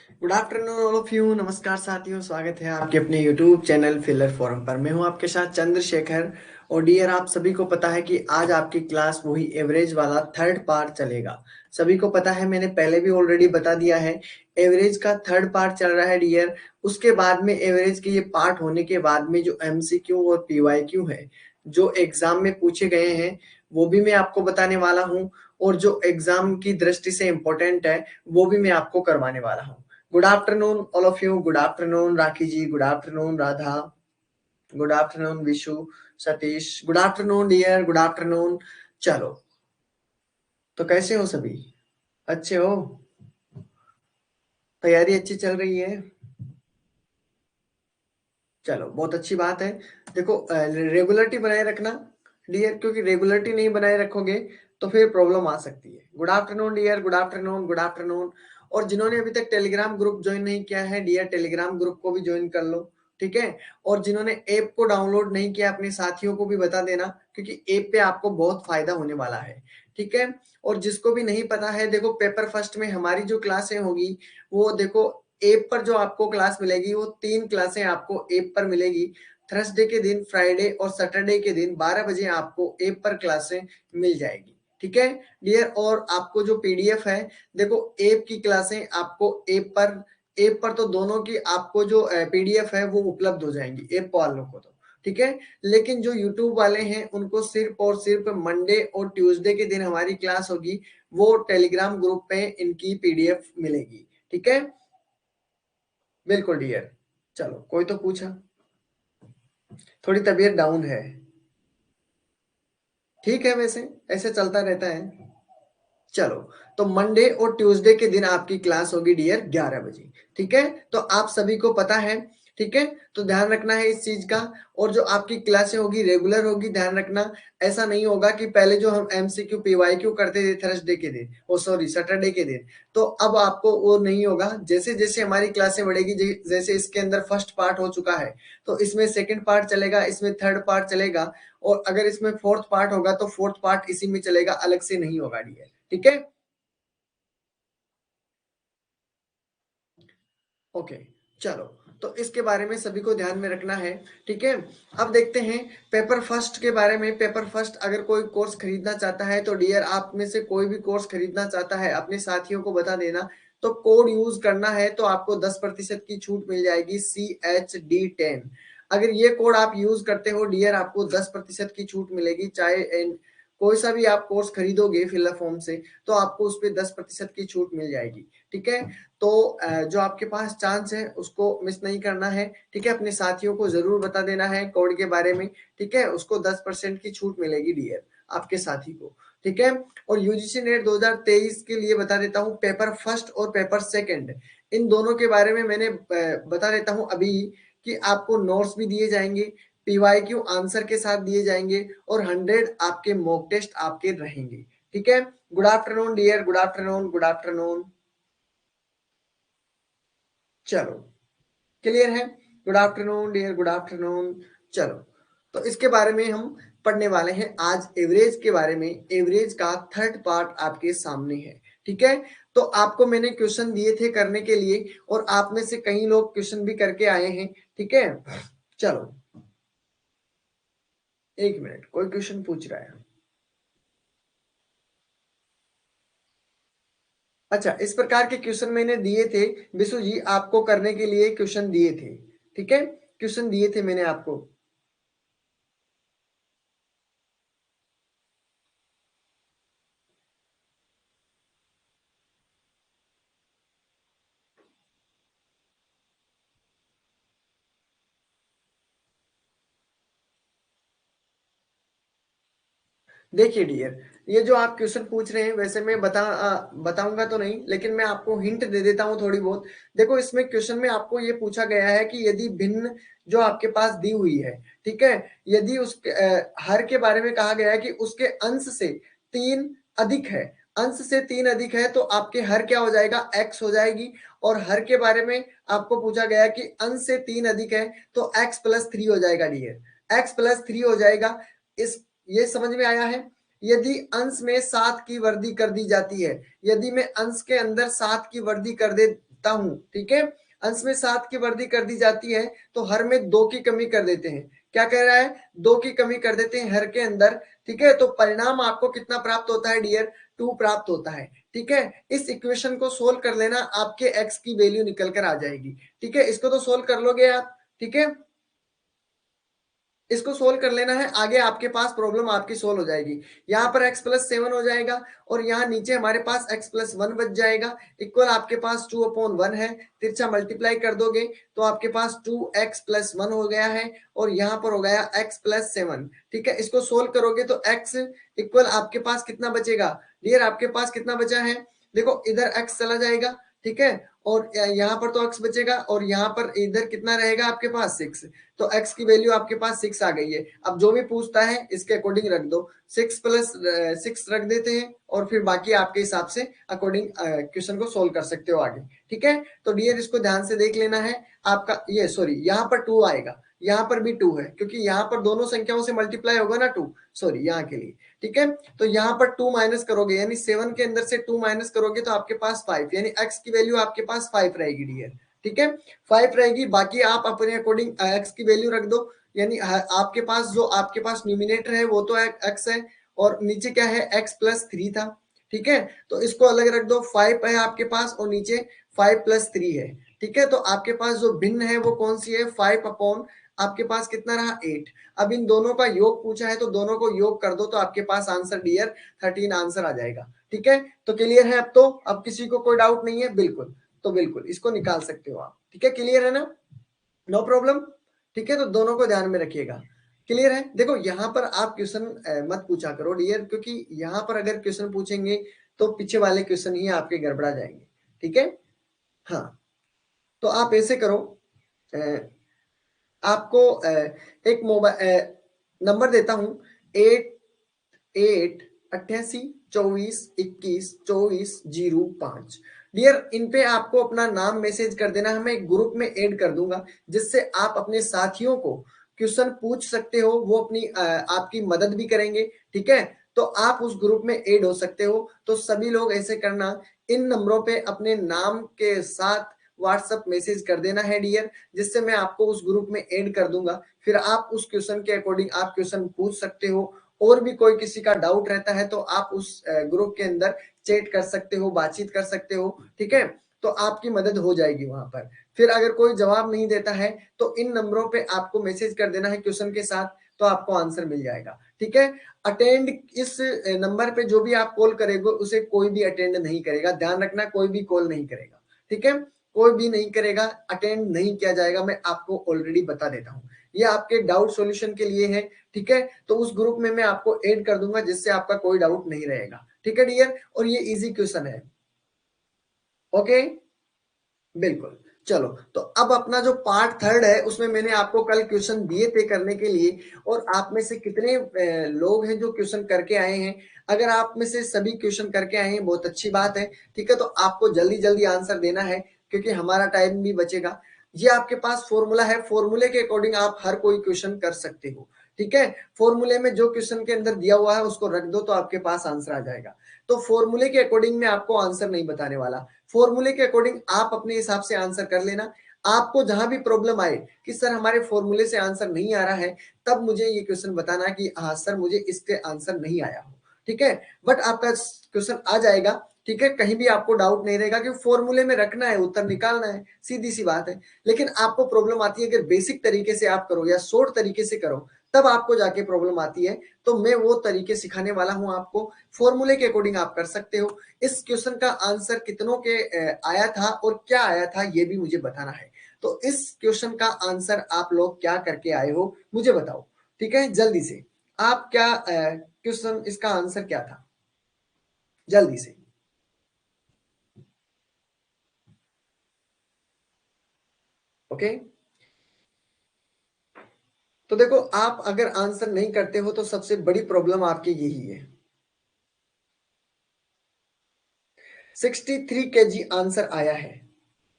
Good afternoon all of you. नमस्कार साथियों, स्वागत है आपके अपने यूट्यूब चैनल फिलर फोरम पर। मैं हूं आपके साथ चंद्रशेखर। और डियर, आप सभी को पता है कि आज आपकी क्लास वही एवरेज वाला थर्ड पार्ट चलेगा। सभी को पता है, मैंने पहले भी ऑलरेडी बता दिया है, एवरेज का थर्ड पार्ट चल रहा है डियर। उसके बाद में एवरेज के ये पार्ट होने के बाद में जो एमसीक्यू और पीवाईक्यू है, जो एग्जाम में पूछे गए हैं, वो भी मैं आपको बताने वाला हूँ। और जो एग्जाम की दृष्टि से इम्पोर्टेंट है, वो भी मैं आपको करवाने वाला हूँ। Good afternoon all of you. Good afternoon Rakhi ji, good afternoon Radha, good afternoon Vishu, Satish, good afternoon dear, good afternoon. चलो, तो कैसे हो सभी? अच्छे हो? तैयारी अच्छी चल रही है? चलो, बहुत अच्छी बात है। देखो, रेगुलरिटी बनाए रखना डियर, क्योंकि रेगुलरिटी नहीं बनाए रखोगे तो फिर प्रॉब्लम आ सकती है। Good afternoon dear, good afternoon, good afternoon. और जिन्होंने अभी तक टेलीग्राम ग्रुप ज्वाइन नहीं किया है डियर, टेलीग्राम ग्रुप को भी ज्वाइन कर लो, ठीक है। और जिन्होंने ऐप को डाउनलोड नहीं किया, अपने साथियों को भी बता देना, क्योंकि ऐप पे आपको बहुत फायदा होने वाला है, ठीक है। और जिसको भी नहीं पता है, देखो पेपर फर्स्ट में हमारी जो क्लासें होगी, वो देखो ऐप पर जो आपको क्लास मिलेगी, वो 3 क्लासें आपको ऐप पर मिलेगी। थर्सडे के दिन, फ्राइडे और सैटरडे के दिन 12 बजे आपको ऐप पर क्लासें मिल जाएगी, ठीक है डियर। और आपको जो पीडीएफ है, देखो ऐप की क्लासें आपको ऐप पर तो दोनों की आपको जो पीडीएफ है वो उपलब्ध हो जाएंगी ऐप वालों को, तो ठीक है। लेकिन जो यूट्यूब वाले हैं, उनको सिर्फ और सिर्फ मंडे और ट्यूसडे के दिन हमारी क्लास होगी, वो टेलीग्राम ग्रुप पे इनकी पीडीएफ मिलेगी, ठीक है। बिल्कुल डियर। चलो, कोई तो पूछा, थोड़ी तबीयत डाउन है। ठीक है, वैसे ऐसे चलता रहता है। चलो, तो मंडे और ट्यूसडे के दिन आपकी क्लास होगी डियर 11 बजे, ठीक है। तो आप सभी को पता है, ठीक है। तो ध्यान रखना है इस चीज का। और जो आपकी क्लासें होगी रेगुलर होगी, ध्यान रखना। ऐसा नहीं होगा कि पहले जो हम एमसीक्यू पीवाईक्यू करते थे थर्सडे के दिन, ओ सॉरी सैटरडे के दिन, तो अब आपको वो नहीं होगा। जैसे जैसे हमारी क्लासें बढ़ेगी, जैसे इसके अंदर फर्स्ट पार्ट हो चुका है, तो इसमें सेकंड पार्ट चलेगा, इसमें थर्ड पार्ट चलेगा। और अगर इसमें फोर्थ पार्ट होगा तो फोर्थ पार्ट इसी में चलेगा, अलग से नहीं होगा डियर, ठीक है। ओके, चलो, तो इसके बारे में सभी को ध्यान में रखना है, ठीक है। अब देखते हैं पेपर फर्स्ट के बारे में। पेपर फर्स्ट अगर कोई कोर्स खरीदना चाहता है तो डियर, आप में से कोई भी कोर्स खरीदना चाहता है, अपने साथियों को बता देना। तो कोड यूज करना है तो आपको 10% की छूट मिल जाएगी, CHD10। अगर ये कोड आप यूज करते हो डियर, आपको 10% की छूट मिलेगी। चाहे कोई सा भी आप कोर्स खरीदोगे फिलअप फॉर्म से, तो आपको उस पर 10% की छूट मिल जाएगी, ठीक है। तो जो आपके पास चांस है उसको मिस नहीं करना है, ठीक है। अपने साथियों को जरूर बता देना है कोड के बारे में, ठीक है। उसको 10% की छूट मिलेगी डियर, आपके साथी को, ठीक है। और यूजीसी नेट 2023 के लिए बता देता हूँ, पेपर फर्स्ट और पेपर सेकंड, इन दोनों के बारे में मैंने बता देता हूँ अभी, कि आपको नोट्स भी दिए जाएंगे, पीवाईक्यू आंसर के साथ दिए जाएंगे, और 100 आपके मॉक टेस्ट आपके रहेंगे, ठीक है। Good afternoon dear, good afternoon, good afternoon. चलो, क्लियर है? Good afternoon dear, good afternoon. चलो, तो इसके बारे में हम पढ़ने वाले हैं आज, एवरेज के बारे में। एवरेज का थर्ड पार्ट आपके सामने है, ठीक है। तो आपको मैंने क्वेश्चन दिए थे करने के लिए, और आप में से कई लोग क्वेश्चन भी करके आए हैं, ठीक है। चलो, एक मिनट, कोई क्वेश्चन पूछ रहा है। अच्छा, इस प्रकार के क्वेश्चन मैंने दिए थे विशु जी, आपको करने के लिए क्वेश्चन दिए थे, ठीक है। क्वेश्चन दिए थे मैंने आपको। देखिए डियर, ये जो आप क्वेश्चन पूछ रहे हैं, वैसे मैं बताऊंगा तो नहीं, लेकिन मैं आपको हिंट दे देता हूं थोड़ी बहुत। देखो, इसमें क्वेश्चन में आपको ये पूछा गया है कि यदि भिन्न जो आपके पास दी हुई है, ठीक है, यदि उसके हर के बारे में कहा गया है कि उसके अंश से 3 अधिक है, अंश से 3 अधिक है, तो आपके हर क्या हो जाएगा, x हो जाएगी। और हर के बारे में आपको पूछा गया है कि अंश से 3 अधिक है, तो x+3 हो जाएगा डियर, x+3 हो जाएगा। इस ये समझ में आया है? यदि अंश में 7 की वृद्धि कर दी जाती है, यदि मैं अंश के अंदर 7 की वृद्धि सकता हूं। ठीक है, अंश में 7 की वृद्धि कर दी जाती है तो हर में 2 की कमी कर देते हैं। क्या कह रहा है, 2 की कमी कर देते हैं हर के अंदर। ठीक है, तो परिणाम आपको कितना प्राप्त होता है डियर, 2 प्राप्त होता है। ठीक है, इस इक्वेशन को सोल्व कर लेना, आपके x की वैल्यू निकल कर आ जाएगी। ठीक है, इसको तो सोल्व कर लोगे आप। ठीक है, इसको सोल्व कर लेना है, आगे आपके पास प्रॉब्लम आपकी सोल्व हो जाएगी। यहाँ पर x+7 हो जाएगा और यहाँ नीचे हमारे पास x+1 बच जाएगा, इक्वल आपके पास 2/1 है। तिरछा मल्टीप्लाई कर दोगे तो आपके पास 2x+1 हो गया है और यहाँ पर हो गया x+7। ठीक है, इसको सोल्व करोगे तो x इक्वल आपके पास कितना बचेगा डियर, आपके पास कितना बचा है, देखो इधर x चला जाएगा। ठीक है, और यहाँ पर तो x बचेगा और यहाँ पर इधर कितना रहेगा आपके पास 6, तो x की वैल्यू आपके पास 6 आ गई है। अब जो भी पूछता है इसके अकॉर्डिंग रख दो, 6+6 रख देते हैं और फिर बाकी आपके हिसाब से अकॉर्डिंग क्वेश्चन को सोल्व कर सकते हो आगे। ठीक है, तो डियर इसको ध्यान से देख लेना है आपका, ये सॉरी यहाँ पर 2 आएगा, यहाँ पर भी 2 है क्योंकि यहाँ पर दोनों संख्याओं से मल्टीप्लाई होगा ना 2, सॉरी यहाँ के लिए। ठीक है, तो यहाँ पर 2 माइनस करोगे यानी 7 के अंदर से 2 माइनस करोगे तो आपके पास 5, यानी x की वैल्यू आपके पास 5 रहेगी डियर। ठीक है, 5 रहेगी, बाकी आप अपने अकॉर्डिंग x की वैल्यू रख दो, यानी आपके पास जो आपके पास न्यूमिनेटर है वो तो x है और नीचे क्या है x+3 था। ठीक है, तो इसको अलग रख दो, 5 है आपके पास और नीचे 5+3 है। ठीक है, तो आपके पास जो भिन्न है वो कौन सी है, 5 अपॉन आपके पास कितना रहा 8। अब इन दोनों का योग पूछा है तो दोनों को योग कर दो तो आपके पास आंसर डियर 13 आंसर आ जाएगा। ठीक है, तो क्लियर है अब तो, अब किसी को कोई डाउट नहीं है, बिल्कुल, तो बिल्कुल इसको निकाल सकते हो आप। ठीक है, क्लियर है ना, नो प्रॉब्लम। ठीक है, तो दोनों को ध्यान में रखिएगा। क्लियर है, देखो यहाँ पर आप क्वेश्चन मत पूछा करो डियर, क्योंकि यहाँ पर अगर क्वेश्चन पूछेंगे तो पीछे वाले क्वेश्चन ही आपके गड़बड़ा जाएंगे। ठीक है, हाँ, तो आप ऐसे करो, आपको एक मोबाइल नंबर देता हूं, 888824212405। डियर इन पे आपको अपना नाम मैसेज कर देना, मैं एक ग्रुप में ऐड कर दूंगा जिससे आप अपने साथियों को क्वेश्चन पूछ सकते हो, वो अपनी आपकी मदद भी करेंगे। ठीक है, तो आप उस ग्रुप में ऐड हो सकते हो, तो सभी लोग ऐसे करना, इन नंबरों पे अपने नाम के साथ व्हाट्सएप मैसेज कर देना है डियर, जिससे मैं आपको उस ग्रुप में ऐड कर दूंगा, फिर आप उस क्वेश्चन के अकॉर्डिंग आप क्वेश्चन पूछ सकते हो। और भी कोई किसी का डाउट रहता है तो आप उस ग्रुप के अंदर चैट कर सकते हो, बातचीत कर सकते हो। ठीक है, तो आपकी मदद हो जाएगी वहां पर। फिर अगर कोई जवाब नहीं देता है तो इन नंबरों पे आपको मैसेज कर देना है क्वेश्चन के साथ, तो आपको आंसर मिल जाएगा। ठीक है, अटेंड इस नंबर पे जो भी आप कॉल करेंगे उसे कोई भी अटेंड नहीं करेगा, ध्यान रखना, कोई भी कॉल नहीं करेगा। ठीक है, कोई भी नहीं करेगा, अटेंड नहीं किया जाएगा, मैं आपको ऑलरेडी बता देता हूँ, ये आपके डाउट सॉल्यूशन के लिए है। ठीक है, तो उस ग्रुप में मैं आपको ऐड कर दूंगा जिससे आपका कोई डाउट नहीं रहेगा। ठीक है डियर, और ये इजी क्वेश्चन है। ओके, बिल्कुल, चलो, तो अब अपना जो पार्ट थर्ड है उसमें मैंने आपको कल क्वेश्चन दिए थे करने के लिए, और आप में से कितने लोग हैं जो क्वेश्चन करके आए हैं। अगर आप में से सभी क्वेश्चन करके आए हैं बहुत अच्छी बात है। ठीक है, तो आपको जल्दी जल्दी आंसर देना है क्योंकि हमारा टाइम भी बचेगा। ये आपके पास फॉर्मूला है, फॉर्मूले के अकॉर्डिंग आप हर कोई क्वेश्चन कर सकते हो। ठीक है, फॉर्मूले में जो क्वेश्चन के अंदर दिया हुआ है उसको रख दो तो आपके पास आंसर आ जाएगा। तो फॉर्मूले के अकॉर्डिंग मैं आपको आंसर नहीं बताने वाला, फॉर्मूले के अकॉर्डिंग आप अपने हिसाब से आंसर कर लेना। आपको जहां भी प्रॉब्लम आए कि सर हमारे फॉर्मूले से आंसर नहीं आ रहा है, तब मुझे ये क्वेश्चन बताना कि हाँ सर मुझे इसके आंसर नहीं आया हो। ठीक है, बट आपका क्वेश्चन आ जाएगा। ठीक है, कहीं भी आपको डाउट नहीं रहेगा कि फॉर्मूले में रखना है, उत्तर निकालना है, सीधी सी बात है। लेकिन आपको प्रॉब्लम आती है अगर बेसिक तरीके से आप करो या शॉर्ट तरीके से करो, तब आपको जाके प्रॉब्लम आती है। तो मैं वो तरीके सिखाने वाला हूं आपको, फॉर्मूले के अकॉर्डिंग आप कर सकते हो। इस क्वेश्चन का आंसर कितनों के आया था और क्या आया था ये भी मुझे बताना है। तो इस क्वेश्चन का आंसर आप लोग क्या करके आए हो मुझे बताओ। ठीक है, जल्दी से आप क्या क्वेश्चन इसका आंसर क्या था, जल्दी से। ओके, तो देखो आप अगर आंसर नहीं करते हो तो सबसे बड़ी प्रॉब्लम आपकी यही है। 63 केजी आंसर आया है,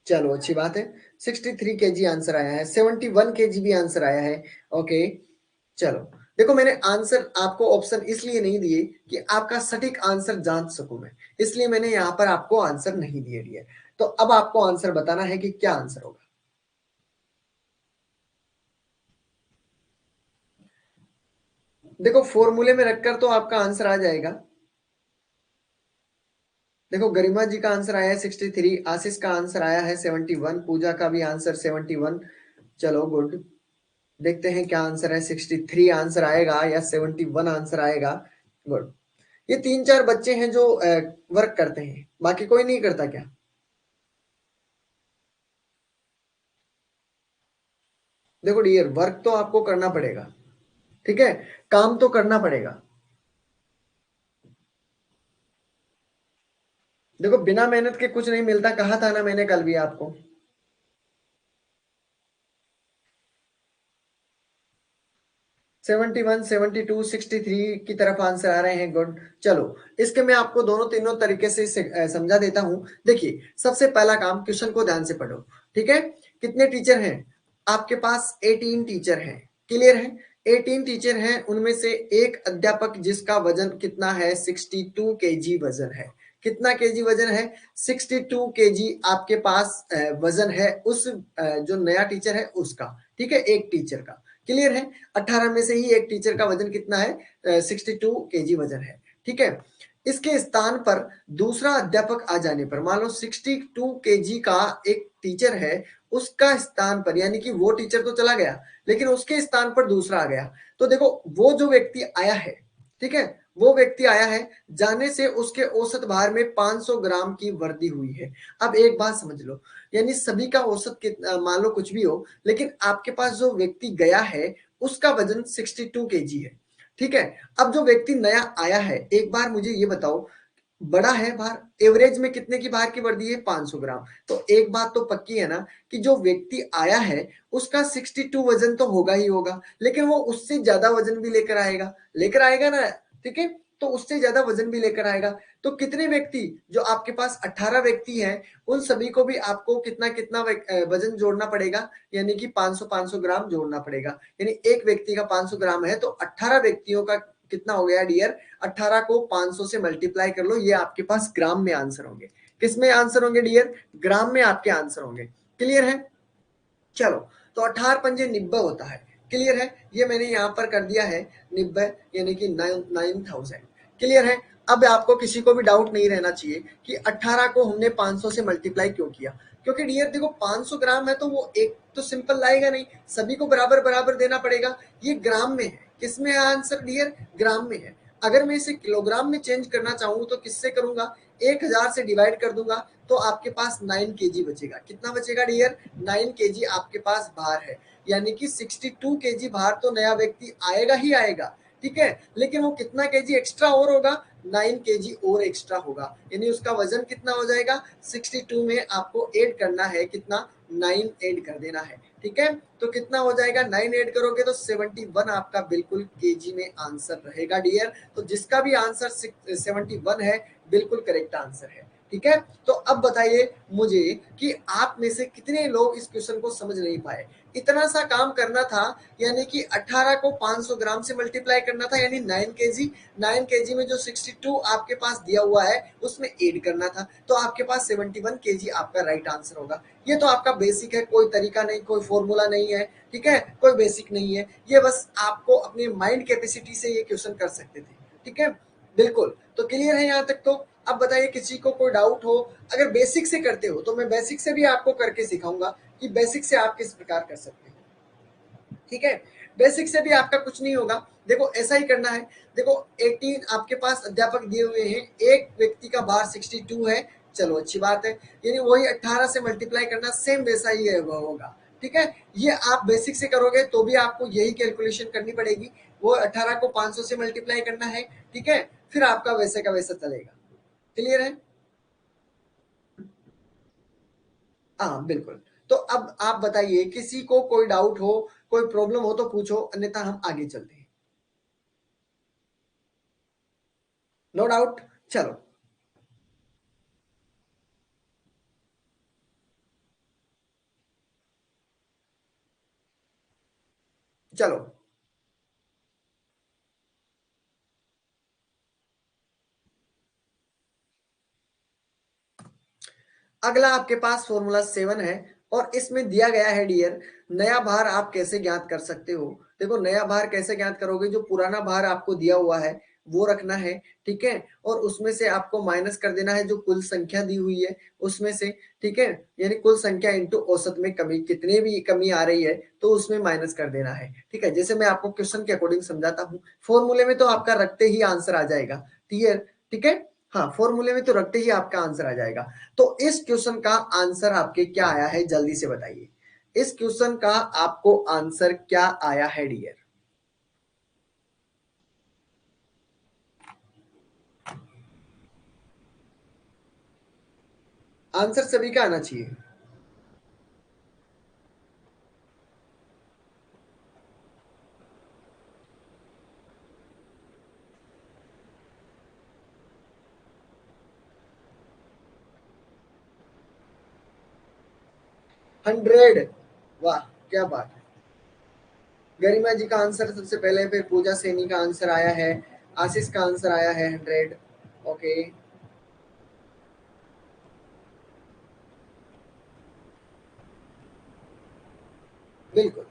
चलो अच्छी बात है। 63 केजी आंसर आया है, 71 केजी भी आंसर आया है। ओके, चलो, देखो मैंने आंसर आपको ऑप्शन इसलिए नहीं दिए कि आपका सटीक आंसर जांच सकूं मैं, इसलिए मैंने यहाँ पर आपको आंसर नहीं दिए। तो अब आपको आंसर बताना है कि क्या आंसर होगा। देखो फॉर्मूले में रखकर तो आपका आंसर आ जाएगा। देखो गरिमा जी का आंसर आया है 63, आशीष का आंसर आया है 71, पूजा का भी आंसर 71। चलो गुड, देखते हैं क्या आंसर है, 63 आंसर आएगा या 71 आंसर आएगा। गुड, ये 3-4 बच्चे हैं जो वर्क करते हैं, बाकी कोई नहीं करता क्या? देखो डियर, वर्क तो आपको करना पड़ेगा, ठीक है, काम तो करना पड़ेगा। देखो बिना मेहनत के कुछ नहीं मिलता, कहा था ना मैंने कल भी आपको। 71, 72, 63 की तरफ आंसर आ रहे हैं। गुड, चलो इसके मैं आपको दोनों तीनों तरीके से समझा देता हूं। देखिए सबसे पहला काम, क्वेश्चन को ध्यान से पढ़ो, ठीक है। कितने टीचर हैं आपके पास? 18 टीचर हैं, क्लियर है। 18 टीचर हैं, उनमें से एक अध्यापक जिसका वजन कितना है? 62 केजी वजन है। कितना केजी वजन है? 62 केजी आपके पास वजन है उस जो नया टीचर है उसका, ठीक है, एक टीचर का, क्लियर है। 18 में से ही एक टीचर का वजन कितना है? 62 केजी वजन है, ठीक है। इसके स्थान पर दूसरा अध्यापक आ जाने पर, मान लो 62 केजी का एक टीचर है, उसका स्थान पर, यानी कि वो टीचर तो चला गया लेकिन उसके स्थान पर दूसरा आ गया, तो देखो वो जो व्यक्ति आया है, ठीक है, वो व्यक्ति आया है, जाने से उसके औसत भार में 500 ग्राम की वृद्धि हुई है। अब एक बात समझ लो, यानी सभी का औसत कितना, मान लो कुछ भी हो, लेकिन आपके पास जो व्यक्ति गया है उसका वजन 62 केजी है, ठीक है। अब जो व्यक्ति नया आया है, एक बार मुझे ये बताओ, बड़ा है भार, एवरेज में कितने की भार की वृद्धि है? 500 ग्राम। तो एक बात तो पक्की है ना कि जो व्यक्ति आया है उसका 62 वजन तो होगा ही होगा, लेकिन वो उससे ज्यादा वजन भी लेकर आएगा ना, ठीक है, तो उससे ज्यादा वजन भी लेकर आएगा। तो कितने व्यक्ति, जो आपके पास 18 व्यक्ति हैं, उन सभी को भी आपको कितना कितना वजन जोड़ना पड़ेगा, यानी कि 500 ग्राम जोड़ना पड़ेगा। यानी एक व्यक्ति का 500 ग्राम है तो 18 व्यक्तियों का कितना हो गया डियर? 18 को 500 से मल्टीप्लाई कर लो, ये आपके पास ग्राम में आंसर होंगे। किस में आंसर होंगे डियर? ग्राम में आपके आंसर होंगे, क्लियर है। चलो, तो 18 पंजे 90 होता है, क्लियर है। ये मैंने यहां पर कर दिया है 90, यानी कि 9000, क्लियर है। अब आपको किसी को भी डाउट नहीं रहना चाहिए कि 18 को हमने 500 से मल्टीप्लाई क्यों किया, क्योंकि डियर देखो 500 ग्राम है तो वो एक तो सिंपल लाएगा नहीं, सभी को बराबर बराबर देना पड़ेगा। ये ग्राम में है, किसमें है आंसर डियर? ग्राम में है। अगर मैं इसे किलोग्राम में चेंज करना चाहूँ तो किससे करूंगा? 1000 से डिवाइड कर दूंगा तो आपके पास 9 केजी बचेगा। कितना बचेगा डियर? 9 केजी आपके पास भार है, यानी कि 62 केजी भार तो नया व्यक्ति आएगा ही आएगा, ठीक है, लेकिन वो कितना केजी एक्स्ट्रा और होगा? 9 केजी और एक्स्ट्रा होगा, यानी उसका वजन कितना हो जाएगा? 62 में आपको ऐड करना है कितना? 9 ऐड कर देना है, ठीक है। तो कितना हो जाएगा? 9 ऐड करोगे तो 71 आपका बिल्कुल केजी में आंसर रहेगा डियर। तो जिसका भी आंसर 71 है, बिल्कुल करेक्ट आंसर है, ठीक है। तो अब बताइए मुझे कि आप में से कितने लोग इस क्वेश्चन को समझ नहीं पाए। इतना सा काम करना था, यानी कि 18 को 500 ग्राम से मल्टीप्लाई करना था, यानी 9 केजी, 9 केजी में जो 62 आपके पास दिया हुआ है उसमें ऐड करना था, तो आपके पास 71 केजी आपका राइट आंसर होगा। ये तो आपका बेसिक है, कोई तरीका नहीं, कोई फॉर्मूला नहीं है, ठीक है, कोई बेसिक नहीं है, ये बस आपको अपनी माइंड कैपेसिटी से ये क्वेश्चन कर सकते थे, ठीक है, बिल्कुल। तो क्लियर है यहाँ तक? तो अब बताइए किसी को कोई डाउट हो, अगर बेसिक से करते हो तो मैं बेसिक से भी आपको करके सिखाऊंगा कि बेसिक से आप किस प्रकार कर सकते हो, ठीक है। बेसिक से भी आपका कुछ नहीं होगा, देखो ऐसा ही करना है। देखो 18 आपके पास अध्यापक दिए हुए हैं, एक व्यक्ति का भार 62 है, चलो अच्छी बात है, यानी वही 18 से मल्टीप्लाई करना, सेम वैसा ही है वो होगा, ठीक है। ये आप बेसिक से करोगे तो भी आपको यही कैलकुलेशन करनी पड़ेगी, वो 18 को 500 से मल्टीप्लाई करना है, ठीक है, फिर आपका वैसे का वैसा चलेगा, क्लियर है। हाँ बिल्कुल। तो अब आप बताइए, किसी को कोई डाउट हो, कोई प्रॉब्लम हो तो पूछो, अन्यथा हम आगे चलते हैं। नो डाउट, चलो। चलो अगला आपके पास फॉर्मूला 7 है और इसमें दिया गया है डियर, नया भार आप कैसे ज्ञात कर सकते हो। देखो नया भार कैसे ज्ञात करोगे, जो पुराना भार आपको दिया हुआ है वो रखना है, ठीक है, और उसमें से आपको माइनस कर देना है जो कुल संख्या दी हुई है उसमें से, ठीक है, यानी कुल संख्या इंटू औसत में कमी, कितने भी कमी आ रही है तो उसमें माइनस कर देना है, ठीक है। जैसे मैं आपको क्वेश्चन के अकॉर्डिंग समझाता हूँ, फॉर्मूले में तो आपका रखते ही आंसर आ जाएगा, क्लियर, ठीक है। हाँ, फॉर्मूले में तो रखते ही आपका आंसर आ जाएगा। तो इस क्वेश्चन का आंसर आपके क्या आया है, जल्दी से बताइए। इस क्वेश्चन का आपको आंसर क्या आया है डियर? आंसर सभी का आना चाहिए। हंड्रेड, वाह क्या बात है। गरिमा जी का आंसर सबसे पहले, फिर पूजा सैनी का आंसर आया है, आशीष का आंसर आया है 100। ओके, बिल्कुल।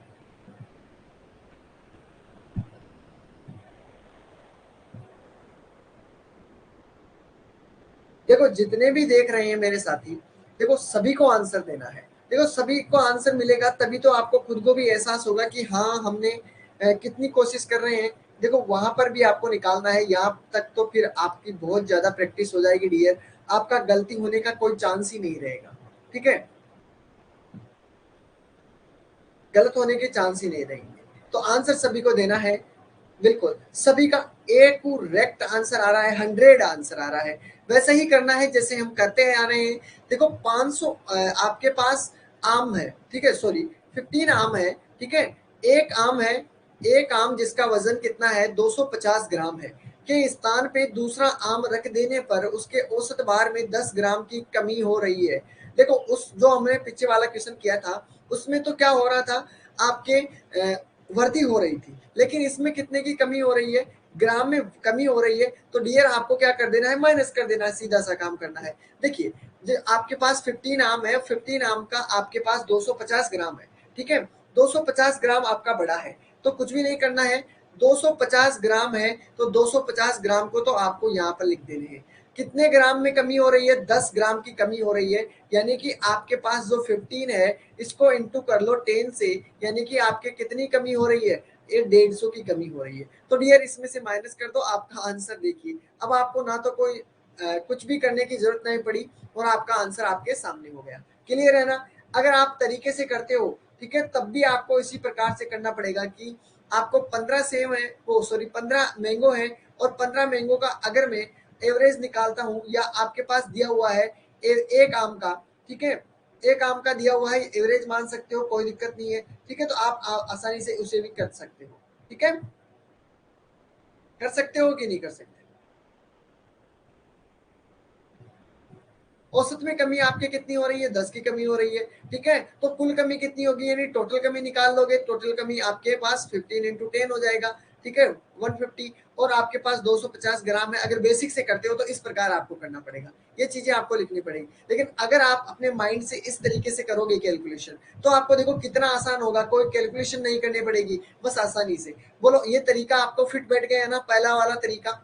देखो जितने भी देख रहे हैं मेरे साथी, देखो सभी को आंसर देना है। देखो सभी को आंसर मिलेगा तभी तो आपको खुद को भी एहसास होगा कि हाँ हमने कितनी कोशिश कर रहे हैं। देखो वहां पर भी आपको निकालना है, यहाँ तक तो फिर आपकी बहुत ज्यादा प्रैक्टिस हो जाएगी डियर, आपका गलती होने का कोई चांस ही नहीं रहेगा, ठीक है, गलत होने के चांस ही नहीं रहेंगे। तो आंसर सभी को देना है, बिल्कुल सभी का करेक्ट आंसर आ रहा है, 100 आंसर आ रहा है। वैसे ही करना है जैसे हम करते आ रहे हैं। देखो 500 आपके पास आम है, ठीक है, सॉरी 15 आम है, ठीक है, एक आम है, एक आम जिसका वजन कितना है 250 ग्राम है, के स्थान पे दूसरा आम रख देने पर उसके औसत भार में 10 ग्राम की कमी हो रही है। देखो उस जो हमने पीछे वाला क्वेश्चन किया था उसमें तो क्या हो रहा था, आपके वृद्धि हो रही थी, लेकिन इसमें कितने की कमी हो रही है, ग्राम में कमी हो रही है। तो डियर आपको क्या कर देना है, माइनस कर देना है, सीधा सा काम करना है। देखिए जो आपके पास 15 आम है, 15 आम का आपके पास 250 ग्राम है, ठीक है, 250 ग्राम आपका बड़ा है, तो कुछ भी नहीं करना है, 250 ग्राम है तो 250 ग्राम को तो आपको यहाँ पर लिख देने हैं। कितने ग्राम में कमी हो रही है, 10 ग्राम की कमी हो रही है, यानी कि आपके पास जो 15 है इसको इंटू कर लो 10 से, यानी कि आपके कितनी कमी हो रही है, ये 150 की कमी हो रही है। तो डियर इसमें से माइनस कर दो, आपका आंसर देखिए। अब आपको ना तो कोई कुछ भी करने की जरूरत नहीं पड़ी और आपका आंसर आपके सामने हो गया। क्लियर है ना। अगर आप तरीके से करते हो, ठीक है, तब भी आपको इसी प्रकार से करना पड़ेगा कि आपको 15 सेब है, वो सॉरी 15 मैंगो है, और 15 मैंगो का अगर मैं एवरेज निकालता हूँ, या आपके पास दिया हुआ है एक आम का, ठीक है, एक आम का दिया हुआ है, एवरेज मान सकते हो, कोई दिक्कत नहीं है, ठीक है, तो आप आसानी से उसे भी कर सकते हो, ठीक है, कर सकते हो कि नहीं कर सकते। औसत में कमी आपके कितनी हो रही है, 10 की कमी हो रही है, ठीक है, तो कुल कमी कितनी होगी, यानी टोटल कमी निकाल लोगे, टोटल कमी आपके पास 15 इंटू 10 हो जाएगा, ठीक है, 150, और आपके पास 250 ग्राम है। अगर बेसिक से करते हो तो इस प्रकार आपको करना पड़ेगा, ये चीजें आपको लिखनी पड़ेगी। लेकिन अगर आप अपने माइंड से इस तरीके से करोगे कैलकुलेशन, तो आपको देखो कितना आसान होगा, कोई कैलकुलेशन नहीं करनी पड़ेगी, बस आसानी से। बोलो ये तरीका आपको फिट बैठ गया ना, पहला वाला तरीका,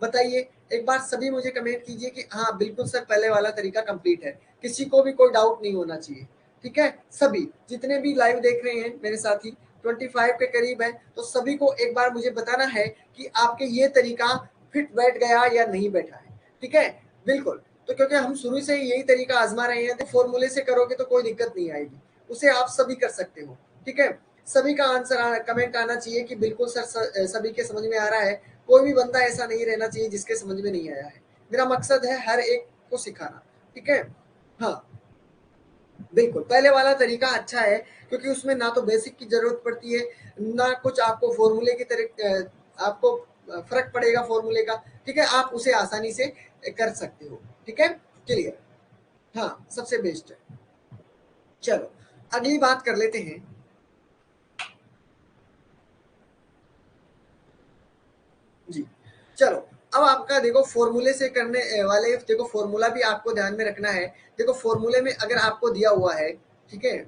बताइए एक बार सभी मुझे कमेंट कीजिए कि हाँ बिल्कुल सर पहले वाला तरीका कंप्लीट है, किसी को भी कोई डाउट नहीं होना चाहिए, ठीक है। सभी जितने भी लाइव देख रहे हैं मेरे साथी 25 के करीब है, तो सभी को एक बार मुझे बताना है कि आपके ये तरीका फिट बैठ गया या नहीं बैठा है, ठीक है, बिल्कुल। तो क्योंकि हम शुरू से ही यही तरीका आजमा रहे हैं, तो फॉर्मूले से करोगे तो कोई दिक्कत नहीं आएगी, उसे आप सभी कर सकते हो, ठीक है। सभी का आंसर कमेंट आना चाहिए कि बिल्कुल सर सभी के समझ में आ रहा है, कोई भी बंदा ऐसा नहीं रहना चाहिए जिसके समझ में नहीं आया है। मेरा मकसद है हर एक को सिखाना, ठीक है। हाँ बिल्कुल, पहले वाला तरीका अच्छा है क्योंकि उसमें ना तो बेसिक की जरूरत पड़ती है, ना कुछ आपको फॉर्मूले की तरह आपको फर्क पड़ेगा फॉर्मूले का, ठीक है, आप उसे आसानी से कर सकते हो, ठीक है, क्लियर। हाँ सबसे बेस्ट है। चलो अगली बात कर लेते हैं। जी चलो, अब आपका देखो फॉर्मूले से करने वाले, देखो फॉर्मूला भी आपको ध्यान में रखना है। देखो फॉर्मूले में अगर आपको दिया हुआ है, ठीक है,